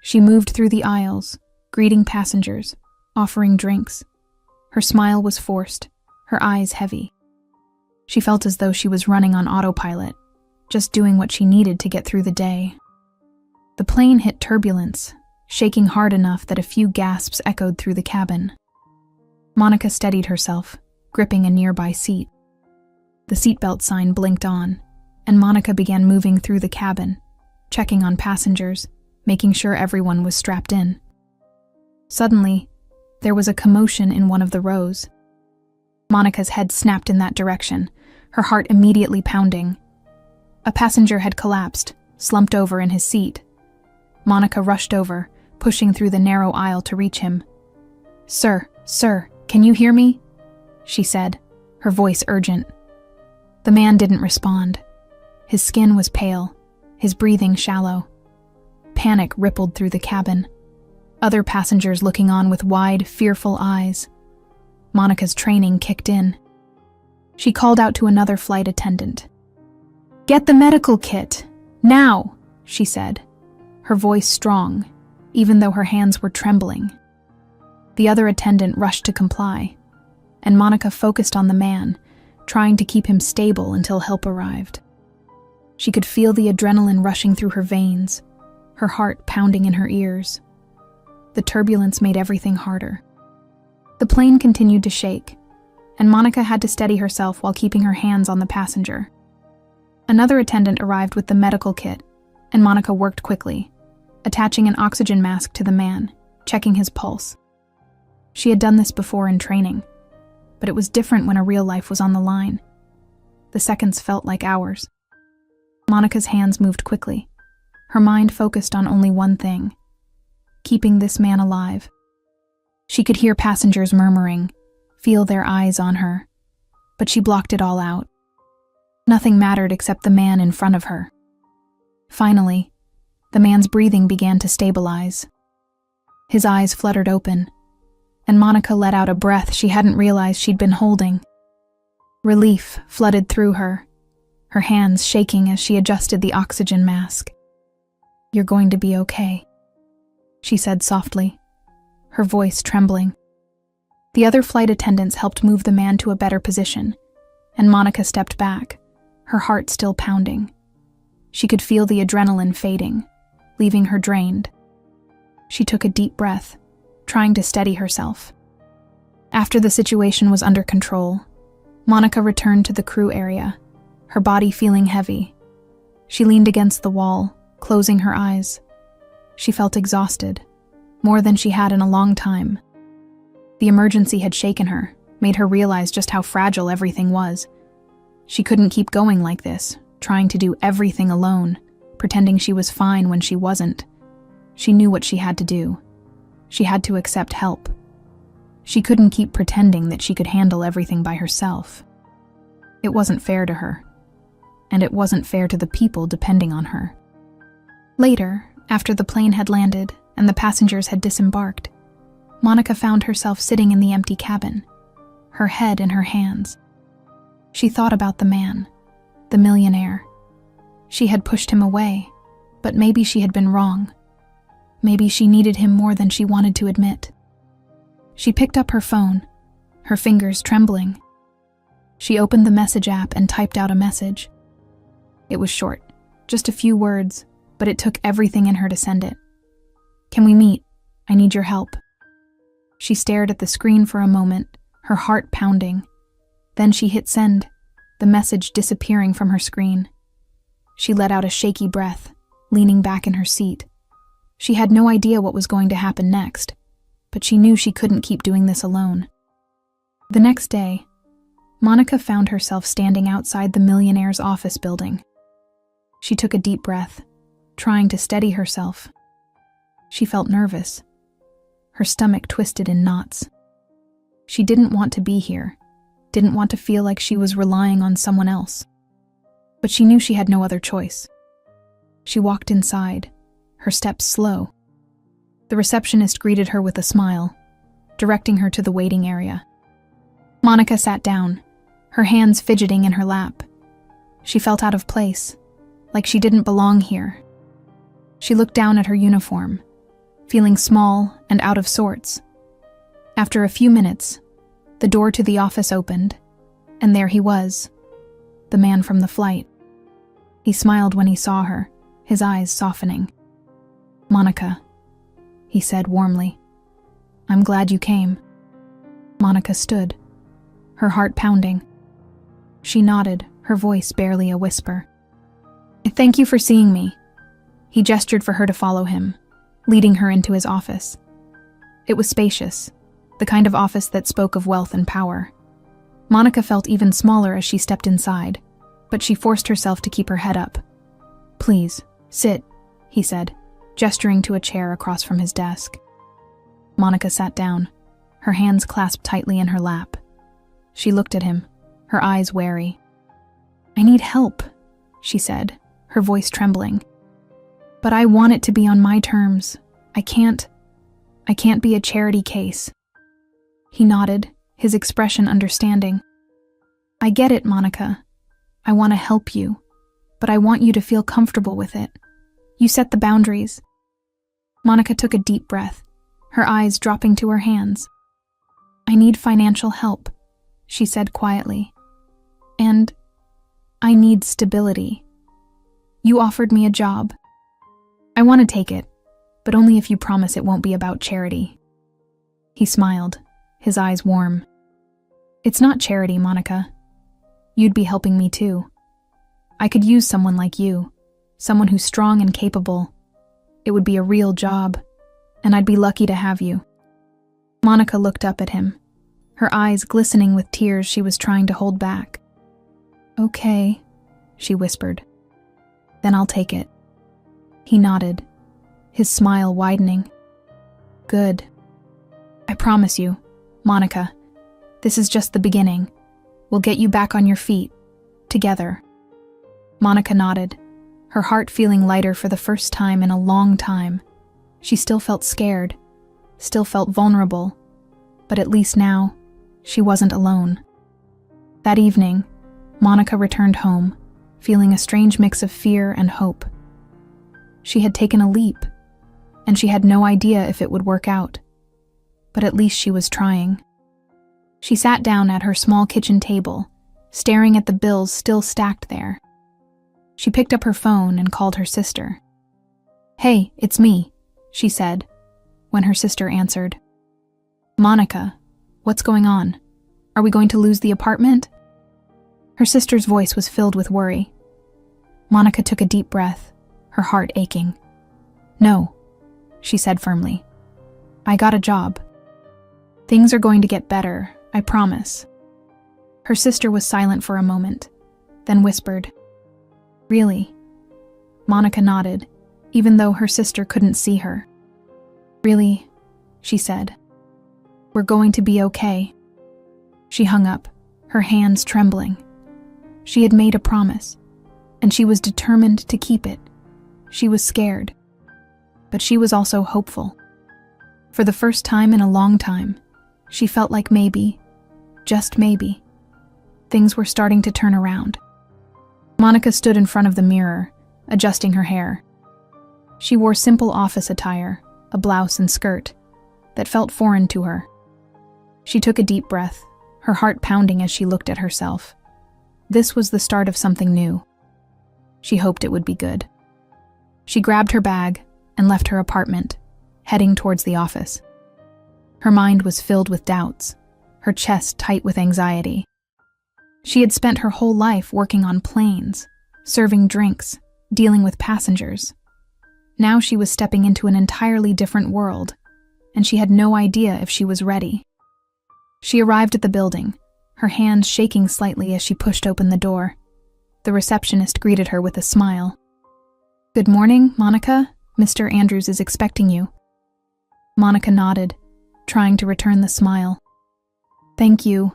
S1: She moved through the aisles, greeting passengers, offering drinks. Her smile was forced, her eyes heavy. She felt as though she was running on autopilot, just doing what she needed to get through the day. The plane hit turbulence, shaking hard enough that a few gasps echoed through the cabin. Monica steadied herself, gripping a nearby seat. The seatbelt sign blinked on, and Monica began moving through the cabin, checking on passengers, making sure everyone was strapped in. Suddenly, there was a commotion in one of the rows. Monica's head snapped in that direction, her heart immediately pounding. A passenger had collapsed, slumped over in his seat. Monica rushed over, pushing through the narrow aisle to reach him. Sir, can you hear me?" she said, her voice urgent. The man didn't respond. His skin was pale, his breathing shallow. Panic rippled through the cabin, other passengers looking on with wide, fearful eyes. Monica's training kicked in. She called out to another flight attendant. "Get the medical kit, now," she said, her voice strong, even though her hands were trembling. The other attendant rushed to comply, and Monica focused on the man, trying to keep him stable until help arrived. She could feel the adrenaline rushing through her veins, her heart pounding in her ears. The turbulence made everything harder. The plane continued to shake, and Monica had to steady herself while keeping her hands on the passenger. Another attendant arrived with the medical kit, and Monica worked quickly, attaching an oxygen mask to the man, checking his pulse. She had done this before in training, but it was different when a real life was on the line. The seconds felt like hours. Monica's hands moved quickly, her mind focused on only one thing: keeping this man alive. She could hear passengers murmuring, feel their eyes on her, but she blocked it all out. Nothing mattered except the man in front of her. Finally, the man's breathing began to stabilize. His eyes fluttered open, and Monica let out a breath she hadn't realized she'd been holding. Relief flooded through her hands shaking as she adjusted the oxygen mask. "You're going to be okay," she said softly, her voice trembling. The other flight attendants helped move the man to a better position, and Monica stepped back, her heart still pounding. She could feel the adrenaline fading, leaving her drained. She took a deep breath, trying to steady herself. After the situation was under control, Monica returned to the crew area, her body feeling heavy. She leaned against the wall, closing her eyes. She felt exhausted, more than she had in a long time. The emergency had shaken her, made her realize just how fragile everything was. She couldn't keep going like this, trying to do everything alone, pretending she was fine when she wasn't. She knew what she had to do. She had to accept help. She couldn't keep pretending that she could handle everything by herself. It wasn't fair to her, and it wasn't fair to the people depending on her. Later, after the plane had landed and the passengers had disembarked, Monica found herself sitting in the empty cabin, her head in her hands. She thought about the man, the millionaire. She had pushed him away, but maybe she had been wrong. Maybe she needed him more than she wanted to admit. She picked up her phone, her fingers trembling. She opened the message app and typed out a message. It was short, just a few words, but it took everything in her to send it. "Can we meet? I need your help." She stared at the screen for a moment, her heart pounding. Then she hit send, the message disappearing from her screen. She let out a shaky breath, leaning back in her seat. She had no idea what was going to happen next, but she knew she couldn't keep doing this alone. The next day, Monica found herself standing outside the Millionaire's office building. She took a deep breath, trying to steady herself. She felt nervous. Her stomach twisted in knots. She didn't want to be here, didn't want to feel like she was relying on someone else. But she knew she had no other choice. She walked inside, her steps slow. The receptionist greeted her with a smile, directing her to the waiting area. Monica sat down, her hands fidgeting in her lap. She felt out of place, like she didn't belong here. She looked down at her uniform, feeling small and out of sorts. After a few minutes, the door to the office opened, and there he was, the man from the flight. He smiled when he saw her, his eyes softening. "Monica," he said warmly. "I'm glad you came." Monica stood, her heart pounding. She nodded, her voice barely a whisper. "Thank you for seeing me." He gestured for her to follow him, leading her into his office. It was spacious, the kind of office that spoke of wealth and power. Monica felt even smaller as she stepped inside, but she forced herself to keep her head up. "Please, sit," he said, gesturing to a chair across from his desk. Monica sat down, her hands clasped tightly in her lap. She looked at him, her eyes wary. "I need help," she said, her voice trembling. "But I want it to be on my terms. I can't be a charity case." He nodded, his expression understanding. "I get it, Monica. I want to help you, but I want you to feel comfortable with it. You set the boundaries." Monica took a deep breath, her eyes dropping to her hands. "I need financial help," she said quietly. "And I need stability. You offered me a job. I want to take it, but only if you promise it won't be about charity." He smiled, his eyes warm. "It's not charity, Monica. You'd be helping me too. I could use someone like you, someone who's strong and capable. It would be a real job, and I'd be lucky to have you." Monica looked up at him, her eyes glistening with tears she was trying to hold back. "Okay," she whispered. "Then I'll take it." He nodded, his smile widening. "Good. I promise you, Monica, this is just the beginning. We'll get you back on your feet, together." Monica nodded, her heart feeling lighter for the first time in a long time. She still felt scared, still felt vulnerable, but at least now, she wasn't alone. That evening, Monica returned home, feeling a strange mix of fear and hope. She had taken a leap, and she had no idea if it would work out. But at least she was trying. She sat down at her small kitchen table, staring at the bills still stacked there. She picked up her phone and called her sister. "Hey, it's me," she said, when her sister answered. "Monica, what's going on? Are we going to lose the apartment?" Her sister's voice was filled with worry. Monica took a deep breath, her heart aching. "No," she said firmly. "I got a job. Things are going to get better, I promise." Her sister was silent for a moment, then whispered, "Really?" Monica nodded, even though her sister couldn't see her. "Really," she said. "We're going to be okay." She hung up, her hands trembling. She had made a promise, and she was determined to keep it. She was scared, but she was also hopeful. For the first time in a long time, she felt like maybe, just maybe, things were starting to turn around. Monica stood in front of the mirror, adjusting her hair. She wore simple office attire, a blouse and skirt, that felt foreign to her. She took a deep breath, her heart pounding as she looked at herself. This was the start of something new. She hoped it would be good. She grabbed her bag and left her apartment, heading towards the office. Her mind was filled with doubts, her chest tight with anxiety. She had spent her whole life working on planes, serving drinks, dealing with passengers. Now she was stepping into an entirely different world, and she had no idea if she was ready. She arrived at the building, her hands shaking slightly as she pushed open the door. The receptionist greeted her with a smile. "Good morning, Monica. Mr. Andrews is expecting you." Monica nodded, trying to return the smile. "Thank you,"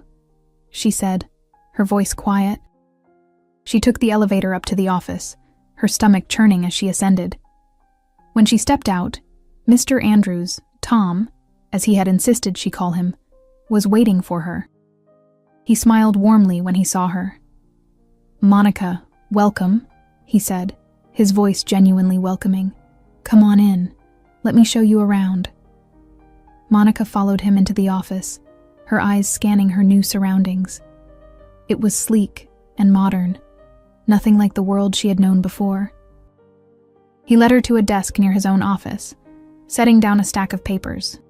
S1: she said, her voice quiet. She took the elevator up to the office, her stomach churning as she ascended. When she stepped out, Mr. Andrews, Tom, as he had insisted she call him, was waiting for her. He smiled warmly when he saw her. "Monica, welcome," he said, his voice genuinely welcoming. "Come on in. Let me show you around." Monica followed him into the office, her eyes scanning her new surroundings. It was sleek and modern, nothing like the world she had known before. He led her to a desk near his own office, setting down a stack of papers.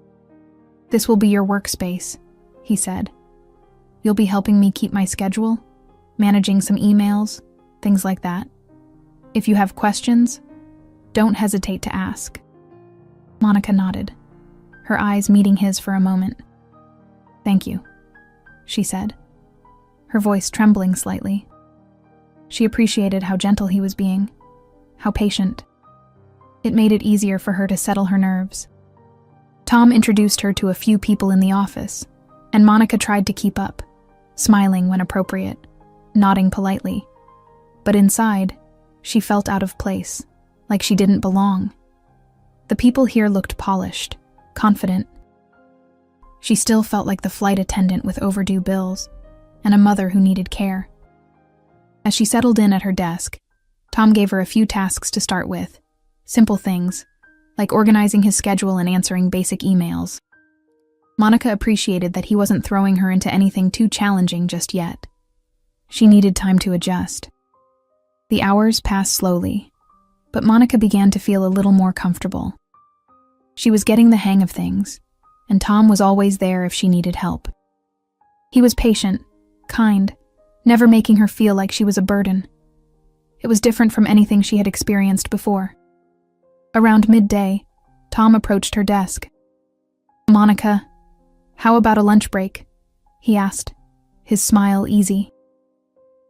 S1: "This will be your workspace," he said. "You'll be helping me keep my schedule, managing some emails, things like that. If you have questions, don't hesitate to ask." Monica nodded, her eyes meeting his for a moment. "Thank you," she said, her voice trembling slightly. She appreciated how gentle he was being, how patient. It made it easier for her to settle her nerves. Tom introduced her to a few people in the office, and Monica tried to keep up, smiling when appropriate, nodding politely. But inside, she felt out of place, like she didn't belong. The people here looked polished, confident. She still felt like the flight attendant with overdue bills, and a mother who needed care. As she settled in at her desk, Tom gave her a few tasks to start with, simple things, like organizing his schedule and answering basic emails. Monica appreciated that he wasn't throwing her into anything too challenging just yet. She needed time to adjust. The hours passed slowly, but Monica began to feel a little more comfortable. She was getting the hang of things, and Tom was always there if she needed help. He was patient, kind, never making her feel like she was a burden. It was different from anything she had experienced before. Around midday, Tom approached her desk. "Monica, how about a lunch break?" he asked, his smile easy.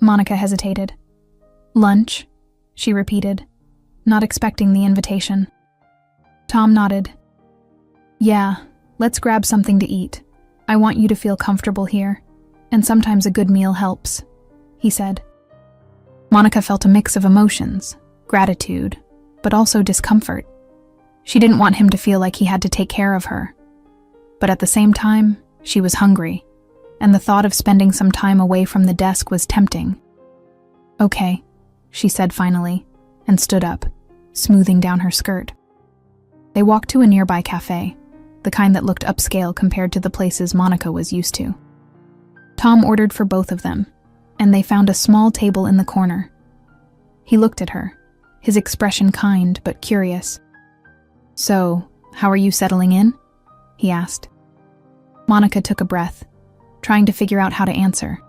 S1: Monica hesitated. "Lunch?" she repeated, not expecting the invitation. Tom nodded. "Yeah, let's grab something to eat. I want you to feel comfortable here, and sometimes a good meal helps," he said. Monica felt a mix of emotions, gratitude, but also discomfort. She didn't want him to feel like he had to take care of her. But at the same time, she was hungry, and the thought of spending some time away from the desk was tempting. "Okay," she said finally, and stood up, smoothing down her skirt. They walked to a nearby cafe, the kind that looked upscale compared to the places Monica was used to. Tom ordered for both of them, and they found a small table in the corner. He looked at her, his expression kind but curious. "So, how are you settling in?" he asked. Monica took a breath, trying to figure out how to answer.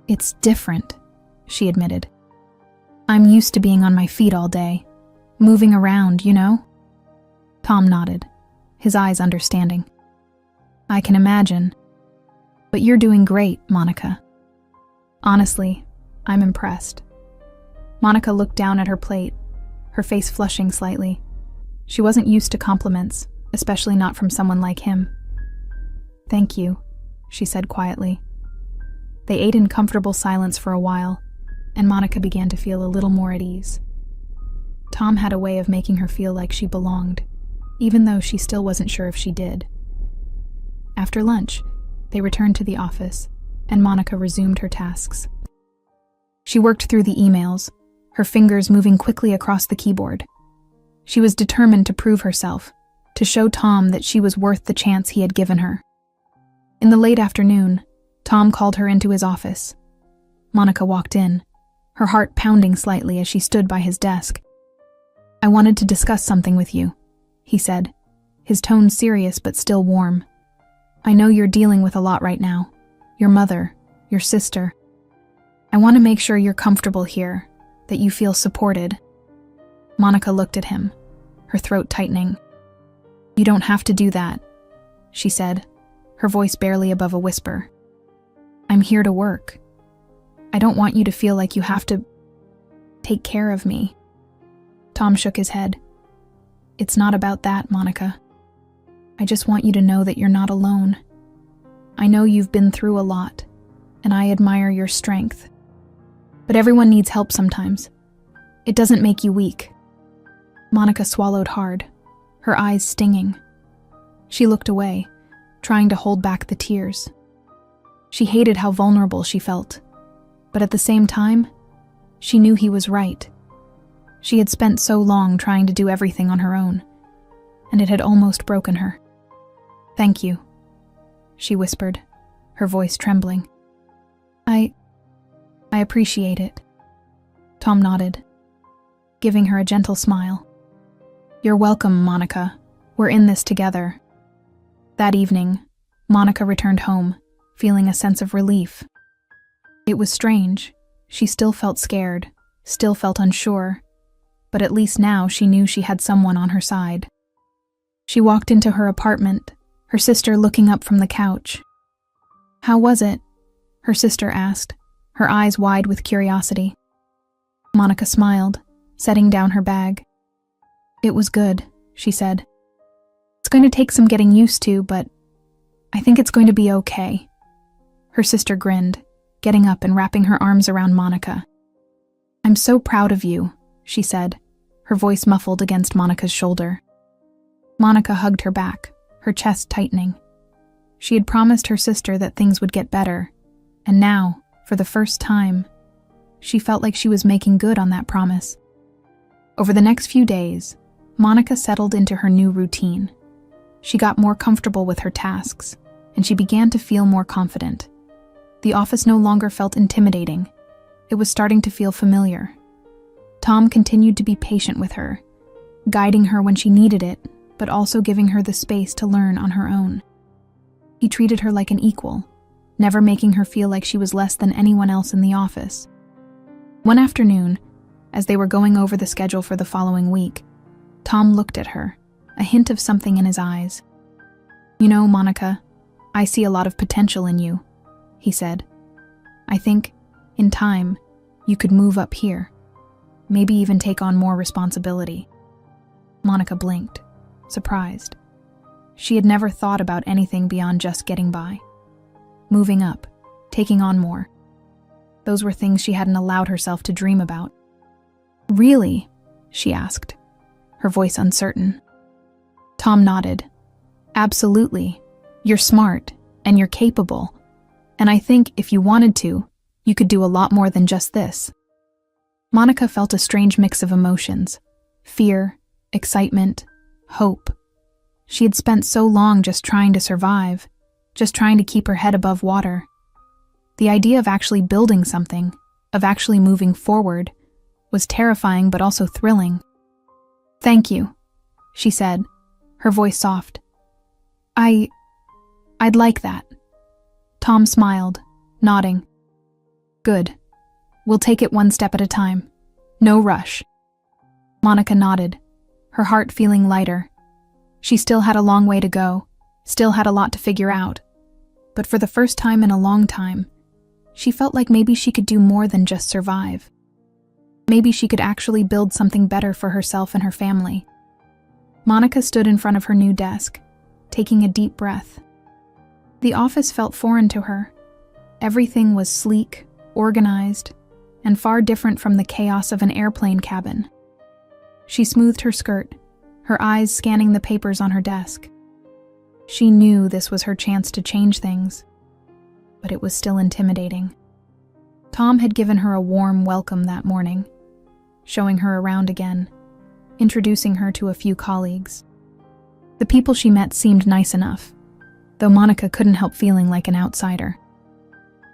S1: "It's different," she admitted. "I'm used to being on my feet all day, moving around, you know?" Tom nodded, his eyes understanding. "I can imagine. But you're doing great, Monica. Honestly, I'm impressed." Monica looked down at her plate, her face flushing slightly. She wasn't used to compliments, especially not from someone like him. "Thank you," she said quietly. They ate in comfortable silence for a while, and Monica began to feel a little more at ease. Tom had a way of making her feel like she belonged, even though she still wasn't sure if she did. After lunch, they returned to the office, and Monica resumed her tasks. She worked through the emails, her fingers moving quickly across the keyboard. She was determined to prove herself, to show Tom that she was worth the chance he had given her. In the late afternoon, Tom called her into his office. Monica walked in, her heart pounding slightly as she stood by his desk. "I wanted to discuss something with you," he said, his tone serious but still warm. "I know you're dealing with a lot right now. Your mother, your sister. I want to make sure you're comfortable here, that you feel supported." Monica looked at him, her throat tightening. "You don't have to do that," she said, her voice barely above a whisper. "I'm here to work. I don't want you to feel like you have to take care of me." Tom shook his head. "It's not about that, Monica. I just want you to know that you're not alone. I know you've been through a lot, and I admire your strength. But everyone needs help sometimes. It doesn't make you weak." Monica swallowed hard, her eyes stinging. She looked away, trying to hold back the tears. She hated how vulnerable she felt, but at the same time, she knew he was right. She had spent so long trying to do everything on her own, and it had almost broken her. "Thank you," she whispered, her voice trembling. I appreciate it." Tom nodded, giving her a gentle smile. "You're welcome, Monica. We're in this together." That evening, Monica returned home, feeling a sense of relief. It was strange. She still felt scared, still felt unsure, but at least now she knew she had someone on her side. She walked into her apartment, her sister looking up from the couch. "How was it?" her sister asked, her eyes wide with curiosity. Monica smiled, setting down her bag. "It was good," she said. "It's going to take some getting used to, but I think it's going to be okay." Her sister grinned, getting up and wrapping her arms around Monica. "I'm so proud of you," she said, her voice muffled against Monica's shoulder. Monica hugged her back, her chest tightening. She had promised her sister that things would get better, and now, for the first time, she felt like she was making good on that promise. Over the next few days, Monica settled into her new routine. She got more comfortable with her tasks, and she began to feel more confident. The office no longer felt intimidating. It was starting to feel familiar. Tom continued to be patient with her, guiding her when she needed it, but also giving her the space to learn on her own. He treated her like an equal, never making her feel like she was less than anyone else in the office. One afternoon, as they were going over the schedule for the following week, Tom looked at her, a hint of something in his eyes. "You know, Monica, I see a lot of potential in you," he said. "I think, in time, you could move up here, maybe even take on more responsibility." Monica blinked, surprised. She had never thought about anything beyond just getting by. Moving up, taking on more. Those were things she hadn't allowed herself to dream about. "Really?" she asked, her voice uncertain. Tom nodded. "Absolutely. You're smart, and you're capable. And I think if you wanted to, you could do a lot more than just this." Monica felt a strange mix of emotions: fear, excitement, hope. She had spent so long just trying to survive, just trying to keep her head above water. The idea of actually building something, of actually moving forward, was terrifying but also thrilling. "Thank you," she said, her voice soft. I'd like that." Tom smiled, nodding. "Good. We'll take it one step at a time. No rush." Monica nodded, her heart feeling lighter. She still had a long way to go, still had a lot to figure out. But for the first time in a long time, she felt like maybe she could do more than just survive. Maybe she could actually build something better for herself and her family. Monica stood in front of her new desk, taking a deep breath. The office felt foreign to her. Everything was sleek, organized, and far different from the chaos of an airplane cabin. She smoothed her skirt, her eyes scanning the papers on her desk. She knew this was her chance to change things, but it was still intimidating. Tom had given her a warm welcome that morning, showing her around again, introducing her to a few colleagues. The people she met seemed nice enough, though Monica couldn't help feeling like an outsider.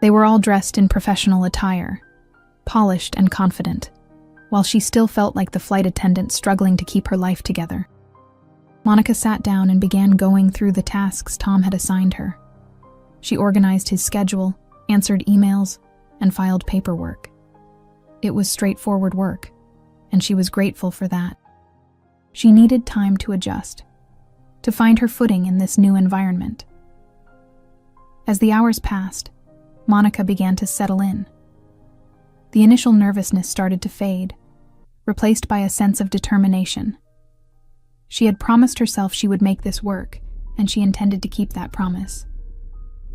S1: They were all dressed in professional attire, polished and confident, while she still felt like the flight attendant struggling to keep her life together. Monica sat down and began going through the tasks Tom had assigned her. She organized his schedule, answered emails, and filed paperwork. It was straightforward work, and she was grateful for that. She needed time to adjust, to find her footing in this new environment. As the hours passed, Monica began to settle in. The initial nervousness started to fade, replaced by a sense of determination. She had promised herself she would make this work, and she intended to keep that promise.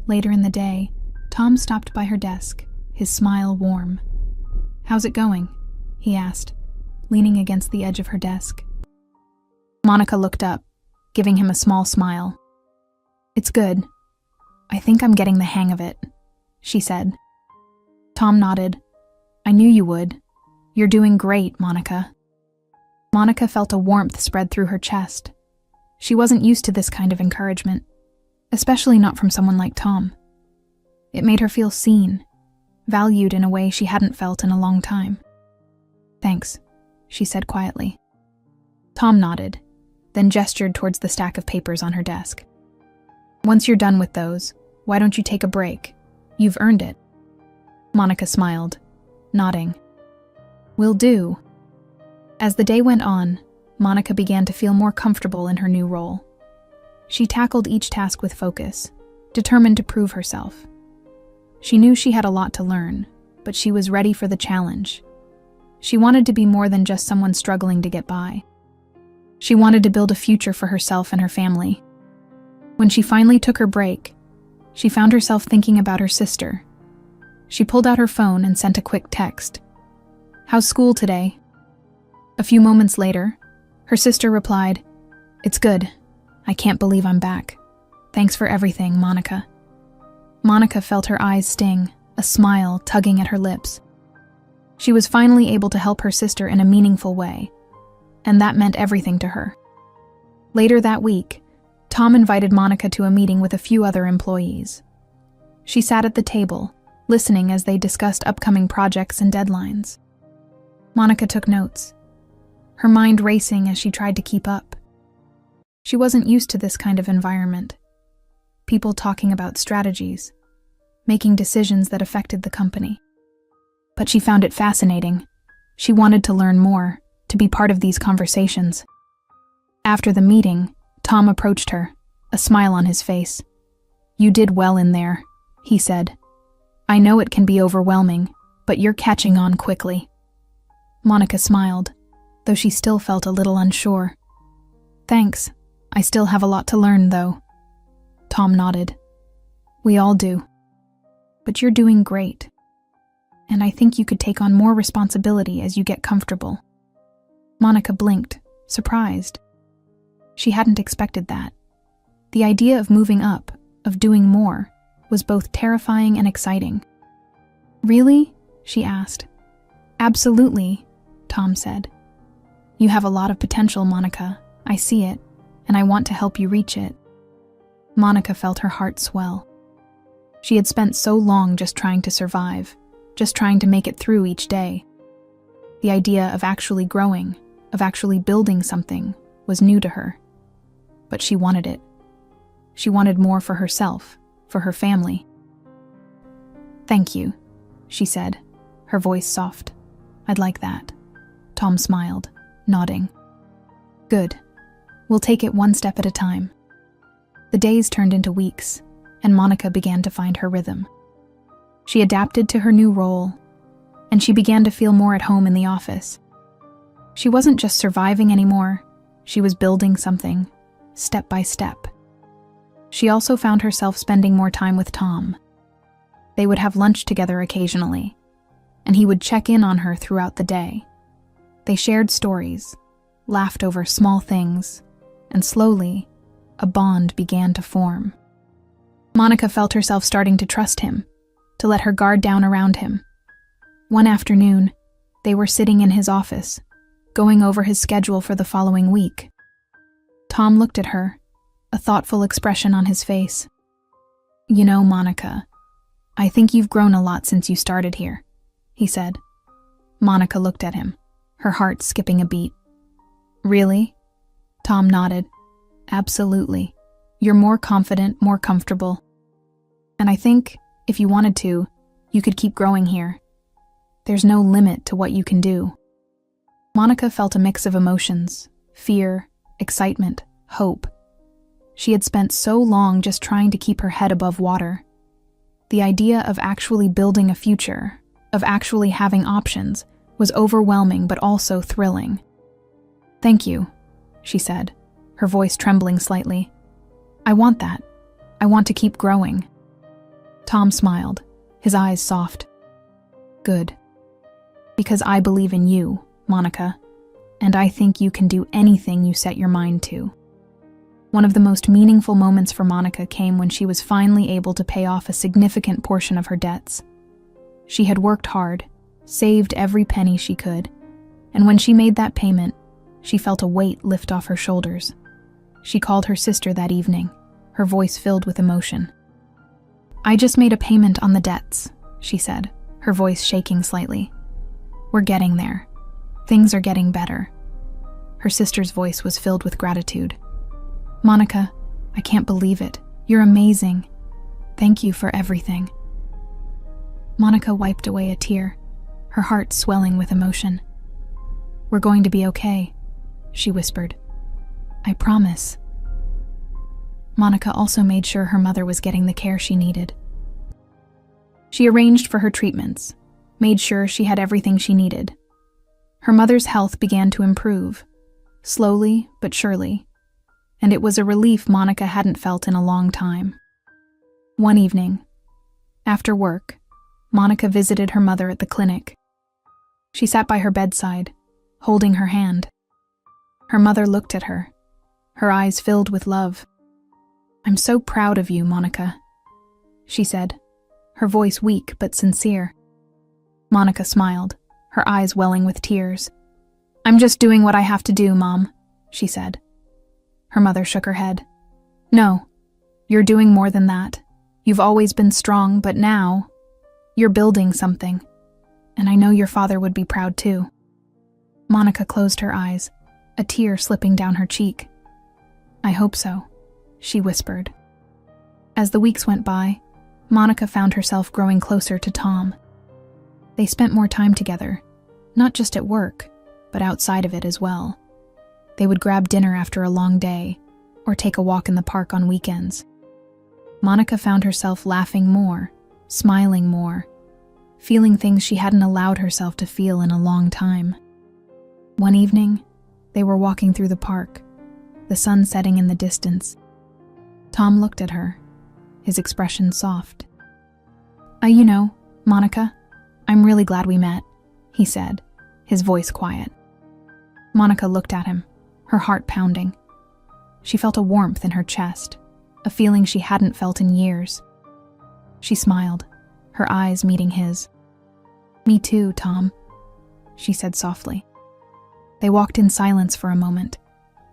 S1: Later in the day, Tom stopped by her desk, his smile warm. "How's it going?" he asked, leaning against the edge of her desk. Monica looked up, giving him a small smile. "It's good. I think I'm getting the hang of it," she said. Tom nodded. "I knew you would. You're doing great, Monica." Monica felt a warmth spread through her chest. She wasn't used to this kind of encouragement, especially not from someone like Tom. It made her feel seen, valued in a way she hadn't felt in a long time. "Thanks," she said quietly. Tom nodded, then gestured towards the stack of papers on her desk. "Once you're done with those, why don't you take a break? You've earned it." Monica smiled, nodding. "Will do." As the day went on, Monica began to feel more comfortable in her new role. She tackled each task with focus, determined to prove herself. She knew she had a lot to learn, but she was ready for the challenge. She wanted to be more than just someone struggling to get by. She wanted to build a future for herself and her family. When she finally took her break, she found herself thinking about her sister. She pulled out her phone and sent a quick text. "How's school today?" A few moments later, her sister replied, "It's good. I can't believe I'm back. Thanks for everything, Monica." Monica felt her eyes sting, a smile tugging at her lips. She was finally able to help her sister in a meaningful way, and that meant everything to her. Later that week, Tom invited Monica to a meeting with a few other employees. She sat at the table, listening as they discussed upcoming projects and deadlines. Monica took notes, her mind racing as she tried to keep up. She wasn't used to this kind of environment. People talking about strategies, making decisions that affected the company. But she found it fascinating. She wanted to learn more, to be part of these conversations. After the meeting, Tom approached her, a smile on his face. "You did well in there," he said. "I know it can be overwhelming, but you're catching on quickly." Monica smiled, though she still felt a little unsure. "Thanks. I still have a lot to learn, though." Tom nodded. "We all do. But you're doing great. And I think you could take on more responsibility as you get comfortable." Monica blinked, surprised. She hadn't expected that. The idea of moving up, of doing more, was both terrifying and exciting. "Really?" she asked. "Absolutely," Tom said. "You have a lot of potential, Monica. I see it, and I want to help you reach it." Monica felt her heart swell. She had spent so long just trying to survive, just trying to make it through each day. The idea of actually growing, of actually building something, was new to her. But she wanted it. She wanted more for herself, for her family. "Thank you," she said, her voice soft. "I'd like that." Tom smiled, nodding. "Good. We'll take it one step at a time." The days turned into weeks, and Monica began to find her rhythm. She adapted to her new role, and she began to feel more at home in the office. She wasn't just surviving anymore, she was building something, step by step. She also found herself spending more time with Tom. They would have lunch together occasionally, and he would check in on her throughout the day. They shared stories, laughed over small things, and slowly, a bond began to form. Monica felt herself starting to trust him, to let her guard down around him. One afternoon, they were sitting in his office, going over his schedule for the following week. Tom looked at her, a thoughtful expression on his face. "You know, Monica, I think you've grown a lot since you started here," he said. Monica looked at him, her heart skipping a beat. "Really?" Tom nodded. "Absolutely. You're more confident, more comfortable. And I think, if you wanted to, you could keep growing here. There's no limit to what you can do." Monica felt a mix of emotions, fear, excitement, hope. She had spent so long just trying to keep her head above water. The idea of actually building a future, of actually having options, was overwhelming but also thrilling. "Thank you," she said, her voice trembling slightly. "I want that. I want to keep growing." Tom smiled, his eyes soft. "Good. Because I believe in you, Monica, and I think you can do anything you set your mind to." One of the most meaningful moments for Monica came when she was finally able to pay off a significant portion of her debts. She had worked hard, saved every penny she could, and when she made that payment, she felt a weight lift off her shoulders. She called her sister that evening, her voice filled with emotion. "I just made a payment on the debts," she said, her voice shaking slightly. "We're getting there. Things are getting better." Her sister's voice was filled with gratitude. "Monica, I can't believe it. You're amazing. Thank you for everything." Monica wiped away a tear, her heart swelling with emotion. "We're going to be okay," she whispered. "I promise." Monica also made sure her mother was getting the care she needed. She arranged for her treatments, made sure she had everything she needed. Her mother's health began to improve, slowly but surely, and it was a relief Monica hadn't felt in a long time. One evening, after work, Monica visited her mother at the clinic. She sat by her bedside, holding her hand. Her mother looked at her, her eyes filled with love. "I'm so proud of you, Monica," she said, her voice weak but sincere. Monica smiled, her eyes welling with tears. "I'm just doing what I have to do, Mom," she said. Her mother shook her head. "No, you're doing more than that. You've always been strong, but now you're building something. And I know your father would be proud too." Monica closed her eyes, a tear slipping down her cheek. I hope so, she whispered. As the weeks went by, Monica found herself growing closer to Tom. They spent more time together, not just at work, but outside of it as well. They would grab dinner after a long day, or take a walk in the park on weekends. Monica found herself laughing more, smiling more, feeling things she hadn't allowed herself to feel in a long time. One evening, they were walking through the park, the sun setting in the distance. Tom looked at her, his expression soft. Monica, I'm really glad we met," he said, his voice quiet. Monica looked at him, her heart pounding. She felt a warmth in her chest, a feeling she hadn't felt in years. She smiled, her eyes meeting his. "Me too, Tom," she said softly. They walked in silence for a moment,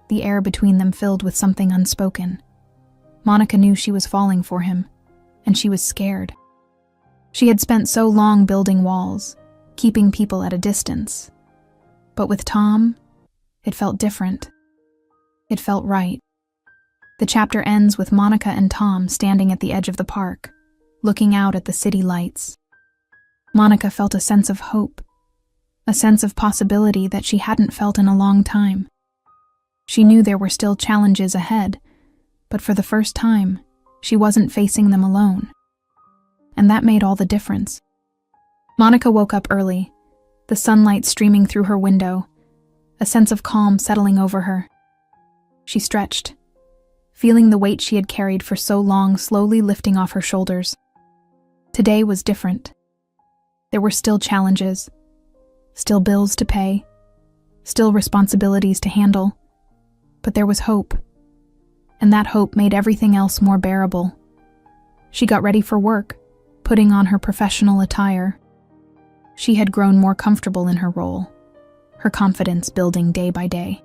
S1: the air between them filled with something unspoken. Monica knew she was falling for him, and she was scared. She had spent so long building walls, keeping people at a distance. But with Tom, it felt different. It felt right. The chapter ends with Monica and Tom standing at the edge of the park, looking out at the city lights. Monica felt a sense of hope, a sense of possibility that she hadn't felt in a long time. She knew there were still challenges ahead, but for the first time, she wasn't facing them alone. And that made all the difference. Monica woke up early, the sunlight streaming through her window, a sense of calm settling over her. She stretched, feeling the weight she had carried for so long slowly lifting off her shoulders. Today was different. There were still challenges, still bills to pay, still responsibilities to handle, but there was hope, and that hope made everything else more bearable. She got ready for work, putting on her professional attire. She had grown more comfortable in her role, her confidence building day by day.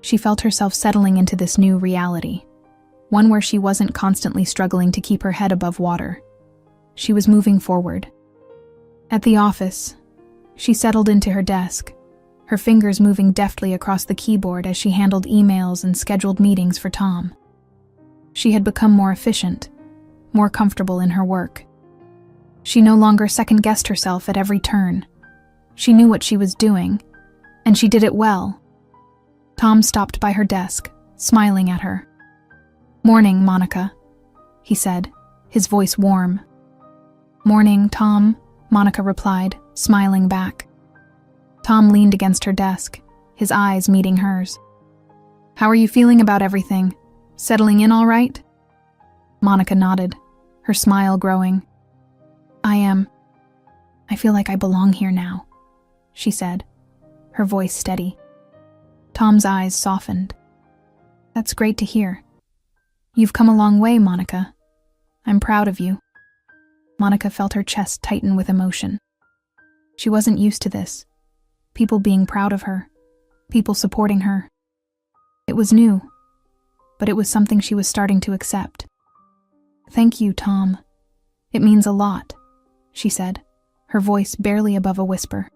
S1: She felt herself settling into this new reality, one where she wasn't constantly struggling to keep her head above water. She was moving forward. At the office, she settled into her desk, her fingers moving deftly across the keyboard as she handled emails and scheduled meetings for Tom. She had become more efficient, more comfortable in her work. She no longer second-guessed herself at every turn. She knew what she was doing, and she did it well. Tom stopped by her desk, smiling at her. "Morning, Monica," he said, his voice warm. "Morning, Tom," Monica replied, smiling back. Tom leaned against her desk, his eyes meeting hers. "How are you feeling about everything? Settling in all right?" Monica nodded, her smile growing. I feel like I belong here now," she said, her voice steady. Tom's eyes softened. "That's great to hear. You've come a long way, Monica. I'm proud of you." Monica felt her chest tighten with emotion. She wasn't used to this. People being proud of her, people supporting her. It was new, but it was something she was starting to accept. "Thank you, Tom. It means a lot," she said, her voice barely above a whisper.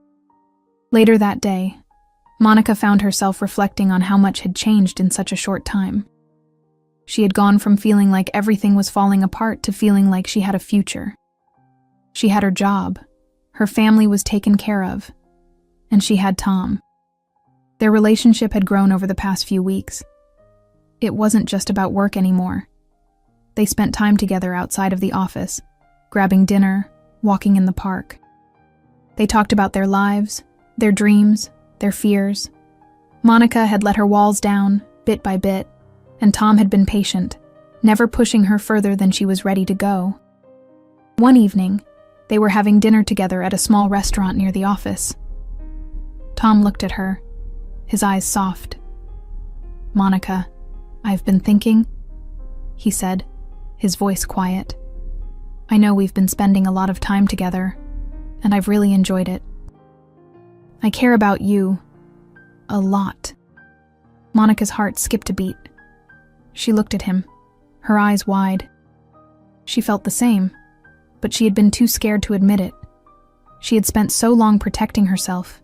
S1: Later that day, Monica found herself reflecting on how much had changed in such a short time. She had gone from feeling like everything was falling apart to feeling like she had a future. She had her job, her family was taken care of, and she had Tom. Their relationship had grown over the past few weeks. It wasn't just about work anymore. They spent time together outside of the office, grabbing dinner, walking in the park. They talked about their lives, their dreams, their fears. Monica had let her walls down, bit by bit, and Tom had been patient, never pushing her further than she was ready to go. One evening, they were having dinner together at a small restaurant near the office. Tom looked at her, his eyes soft. "Monica, I've been thinking," he said, his voice quiet. "I know we've been spending a lot of time together, and I've really enjoyed it. I care about you a lot." Monica's heart skipped a beat. She looked at him, her eyes wide. She felt the same, but she had been too scared to admit it. She had spent so long protecting herself,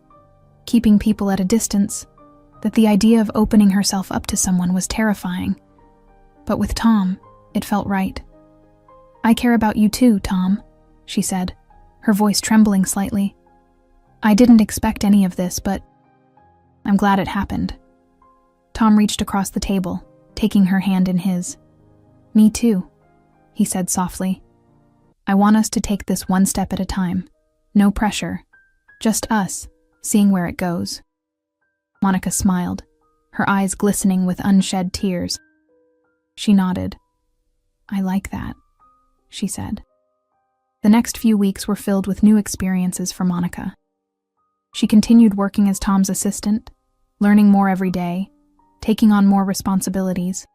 S1: keeping people at a distance, that the idea of opening herself up to someone was terrifying. But with Tom, it felt right. "I care about you too, Tom," she said, her voice trembling slightly. "I didn't expect any of this, but I'm glad it happened." Tom reached across the table, taking her hand in his. "Me too," he said softly. "I want us to take this one step at a time. No pressure. Just us, seeing where it goes." Monica smiled, her eyes glistening with unshed tears. She nodded. "I like that," she said. The next few weeks were filled with new experiences for Monica. She continued working as Tom's assistant, learning more every day, taking on more responsibilities.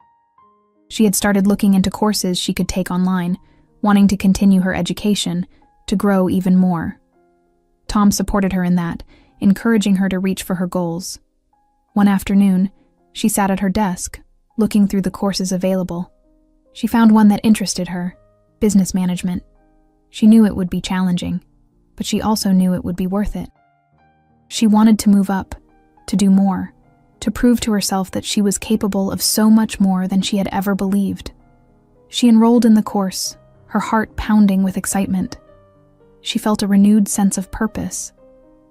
S1: She had started looking into courses she could take online, wanting to continue her education, to grow even more. Tom supported her in that, encouraging her to reach for her goals. One afternoon, she sat at her desk, looking through the courses available. She found one that interested her, business management. She knew it would be challenging, but she also knew it would be worth it. She wanted to move up, to do more, to prove to herself that she was capable of so much more than she had ever believed. She enrolled in the course, her heart pounding with excitement. She felt a renewed sense of purpose,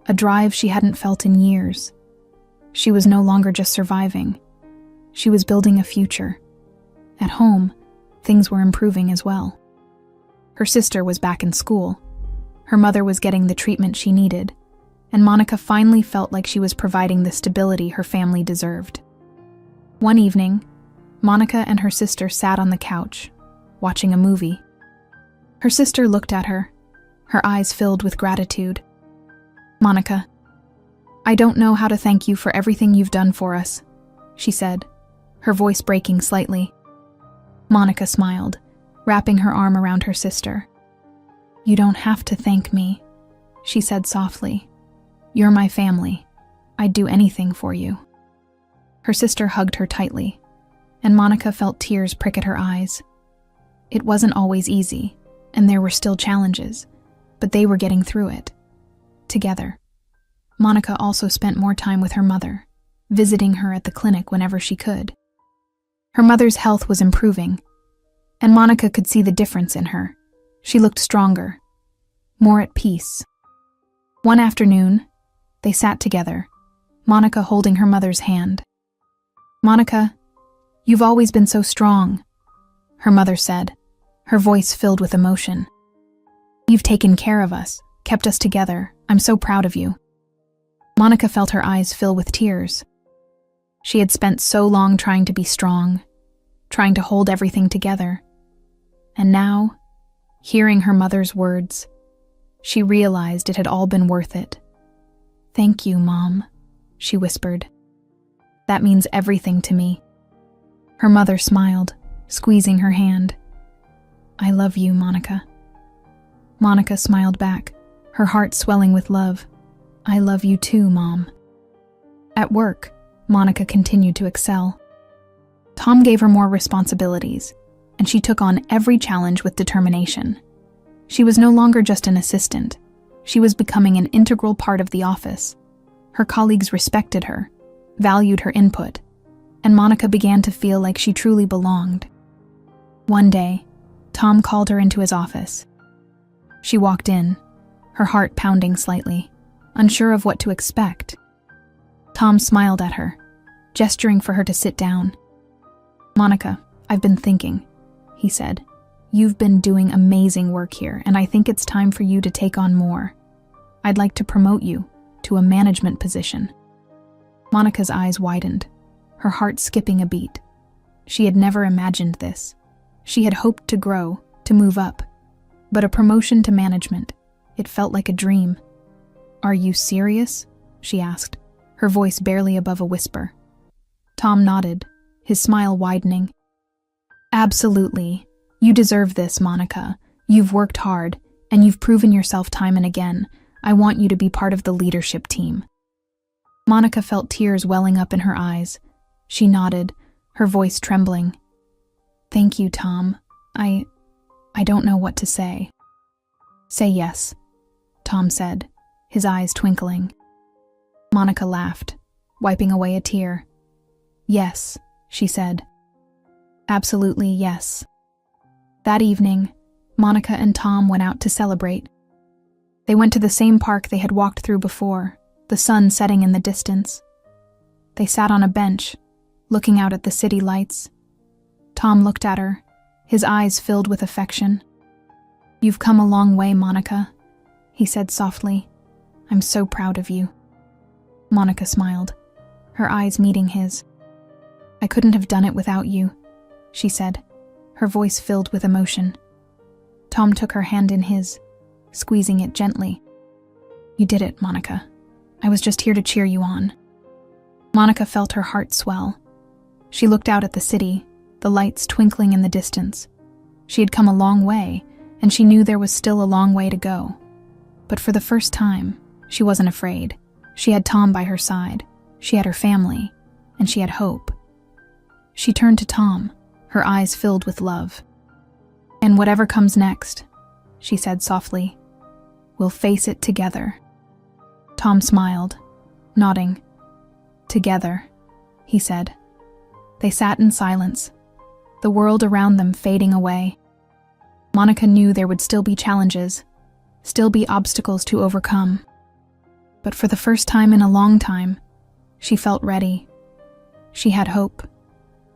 S1: a drive she hadn't felt in years. She was no longer just surviving. She was building a future. At home, things were improving as well. Her sister was back in school. Her mother was getting the treatment she needed, and Monica finally felt like she was providing the stability her family deserved. One evening, Monica and her sister sat on the couch, watching a movie. Her sister looked at her, her eyes filled with gratitude. "Monica, I don't know how to thank you for everything you've done for us," she said, her voice breaking slightly. Monica smiled, wrapping her arm around her sister. "You don't have to thank me," she said softly. "You're my family. I'd do anything for you." Her sister hugged her tightly, and Monica felt tears prick at her eyes. It wasn't always easy, and there were still challenges, but they were getting through it. Together. Monica also spent more time with her mother, visiting her at the clinic whenever she could. Her mother's health was improving, and Monica could see the difference in her. She looked stronger, more at peace. One afternoon, they sat together, Monica holding her mother's hand. "Monica, you've always been so strong," her mother said, her voice filled with emotion. "You've taken care of us, kept us together. I'm so proud of you." Monica felt her eyes fill with tears. She had spent so long trying to be strong, trying to hold everything together. And now, hearing her mother's words, she realized it had all been worth it. "Thank you, Mom," she whispered. "That means everything to me." Her mother smiled, squeezing her hand. "I love you, Monica." Monica smiled back, her heart swelling with love. "I love you too, Mom." At work, Monica continued to excel. Tom gave her more responsibilities, and she took on every challenge with determination. She was no longer just an assistant. She was becoming an integral part of the office. Her colleagues respected her, valued her input, and Monica began to feel like she truly belonged. One day, Tom called her into his office. She walked in, her heart pounding slightly, unsure of what to expect. Tom smiled at her, gesturing for her to sit down. "Monica, I've been thinking," he said. "You've been doing amazing work here, and I think it's time for you to take on more. I'd like to promote you to a management position." Monica's eyes widened, her heart skipping a beat. She had never imagined this. She had hoped to grow, to move up. But a promotion to management, it felt like a dream. "Are you serious?" she asked, her voice barely above a whisper. Tom nodded, his smile widening. "Absolutely. You deserve this, Monica. You've worked hard, and you've proven yourself time and again. I want you to be part of the leadership team." Monica felt tears welling up in her eyes. She nodded, her voice trembling. "Thank you, Tom. I don't know what to say." "Say yes," Tom said, his eyes twinkling. Monica laughed, wiping away a tear. "Yes," she said. "Absolutely yes." That evening, Monica and Tom went out to celebrate. They went to the same park they had walked through before, the sun setting in the distance. They sat on a bench, looking out at the city lights. Tom looked at her, his eyes filled with affection. "You've come a long way, Monica," he said softly. "I'm so proud of you." Monica smiled, her eyes meeting his. "I couldn't have done it without you," she said, her voice filled with emotion. Tom took her hand in his, squeezing it gently. "You did it, Monica. I was just here to cheer you on." Monica felt her heart swell. She looked out at the city, the lights twinkling in the distance. She had come a long way, and she knew there was still a long way to go. But for the first time, she wasn't afraid. She had Tom by her side, she had her family, and she had hope. She turned to Tom, her eyes filled with love. "And whatever comes next," she said softly, "we'll face it together." Tom smiled, nodding. "Together," he said. They sat in silence, the world around them fading away. Monica knew there would still be challenges, still be obstacles to overcome. But for the first time in a long time, she felt ready. She had hope,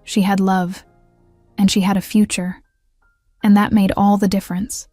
S1: she had love, and she had a future, and that made all the difference.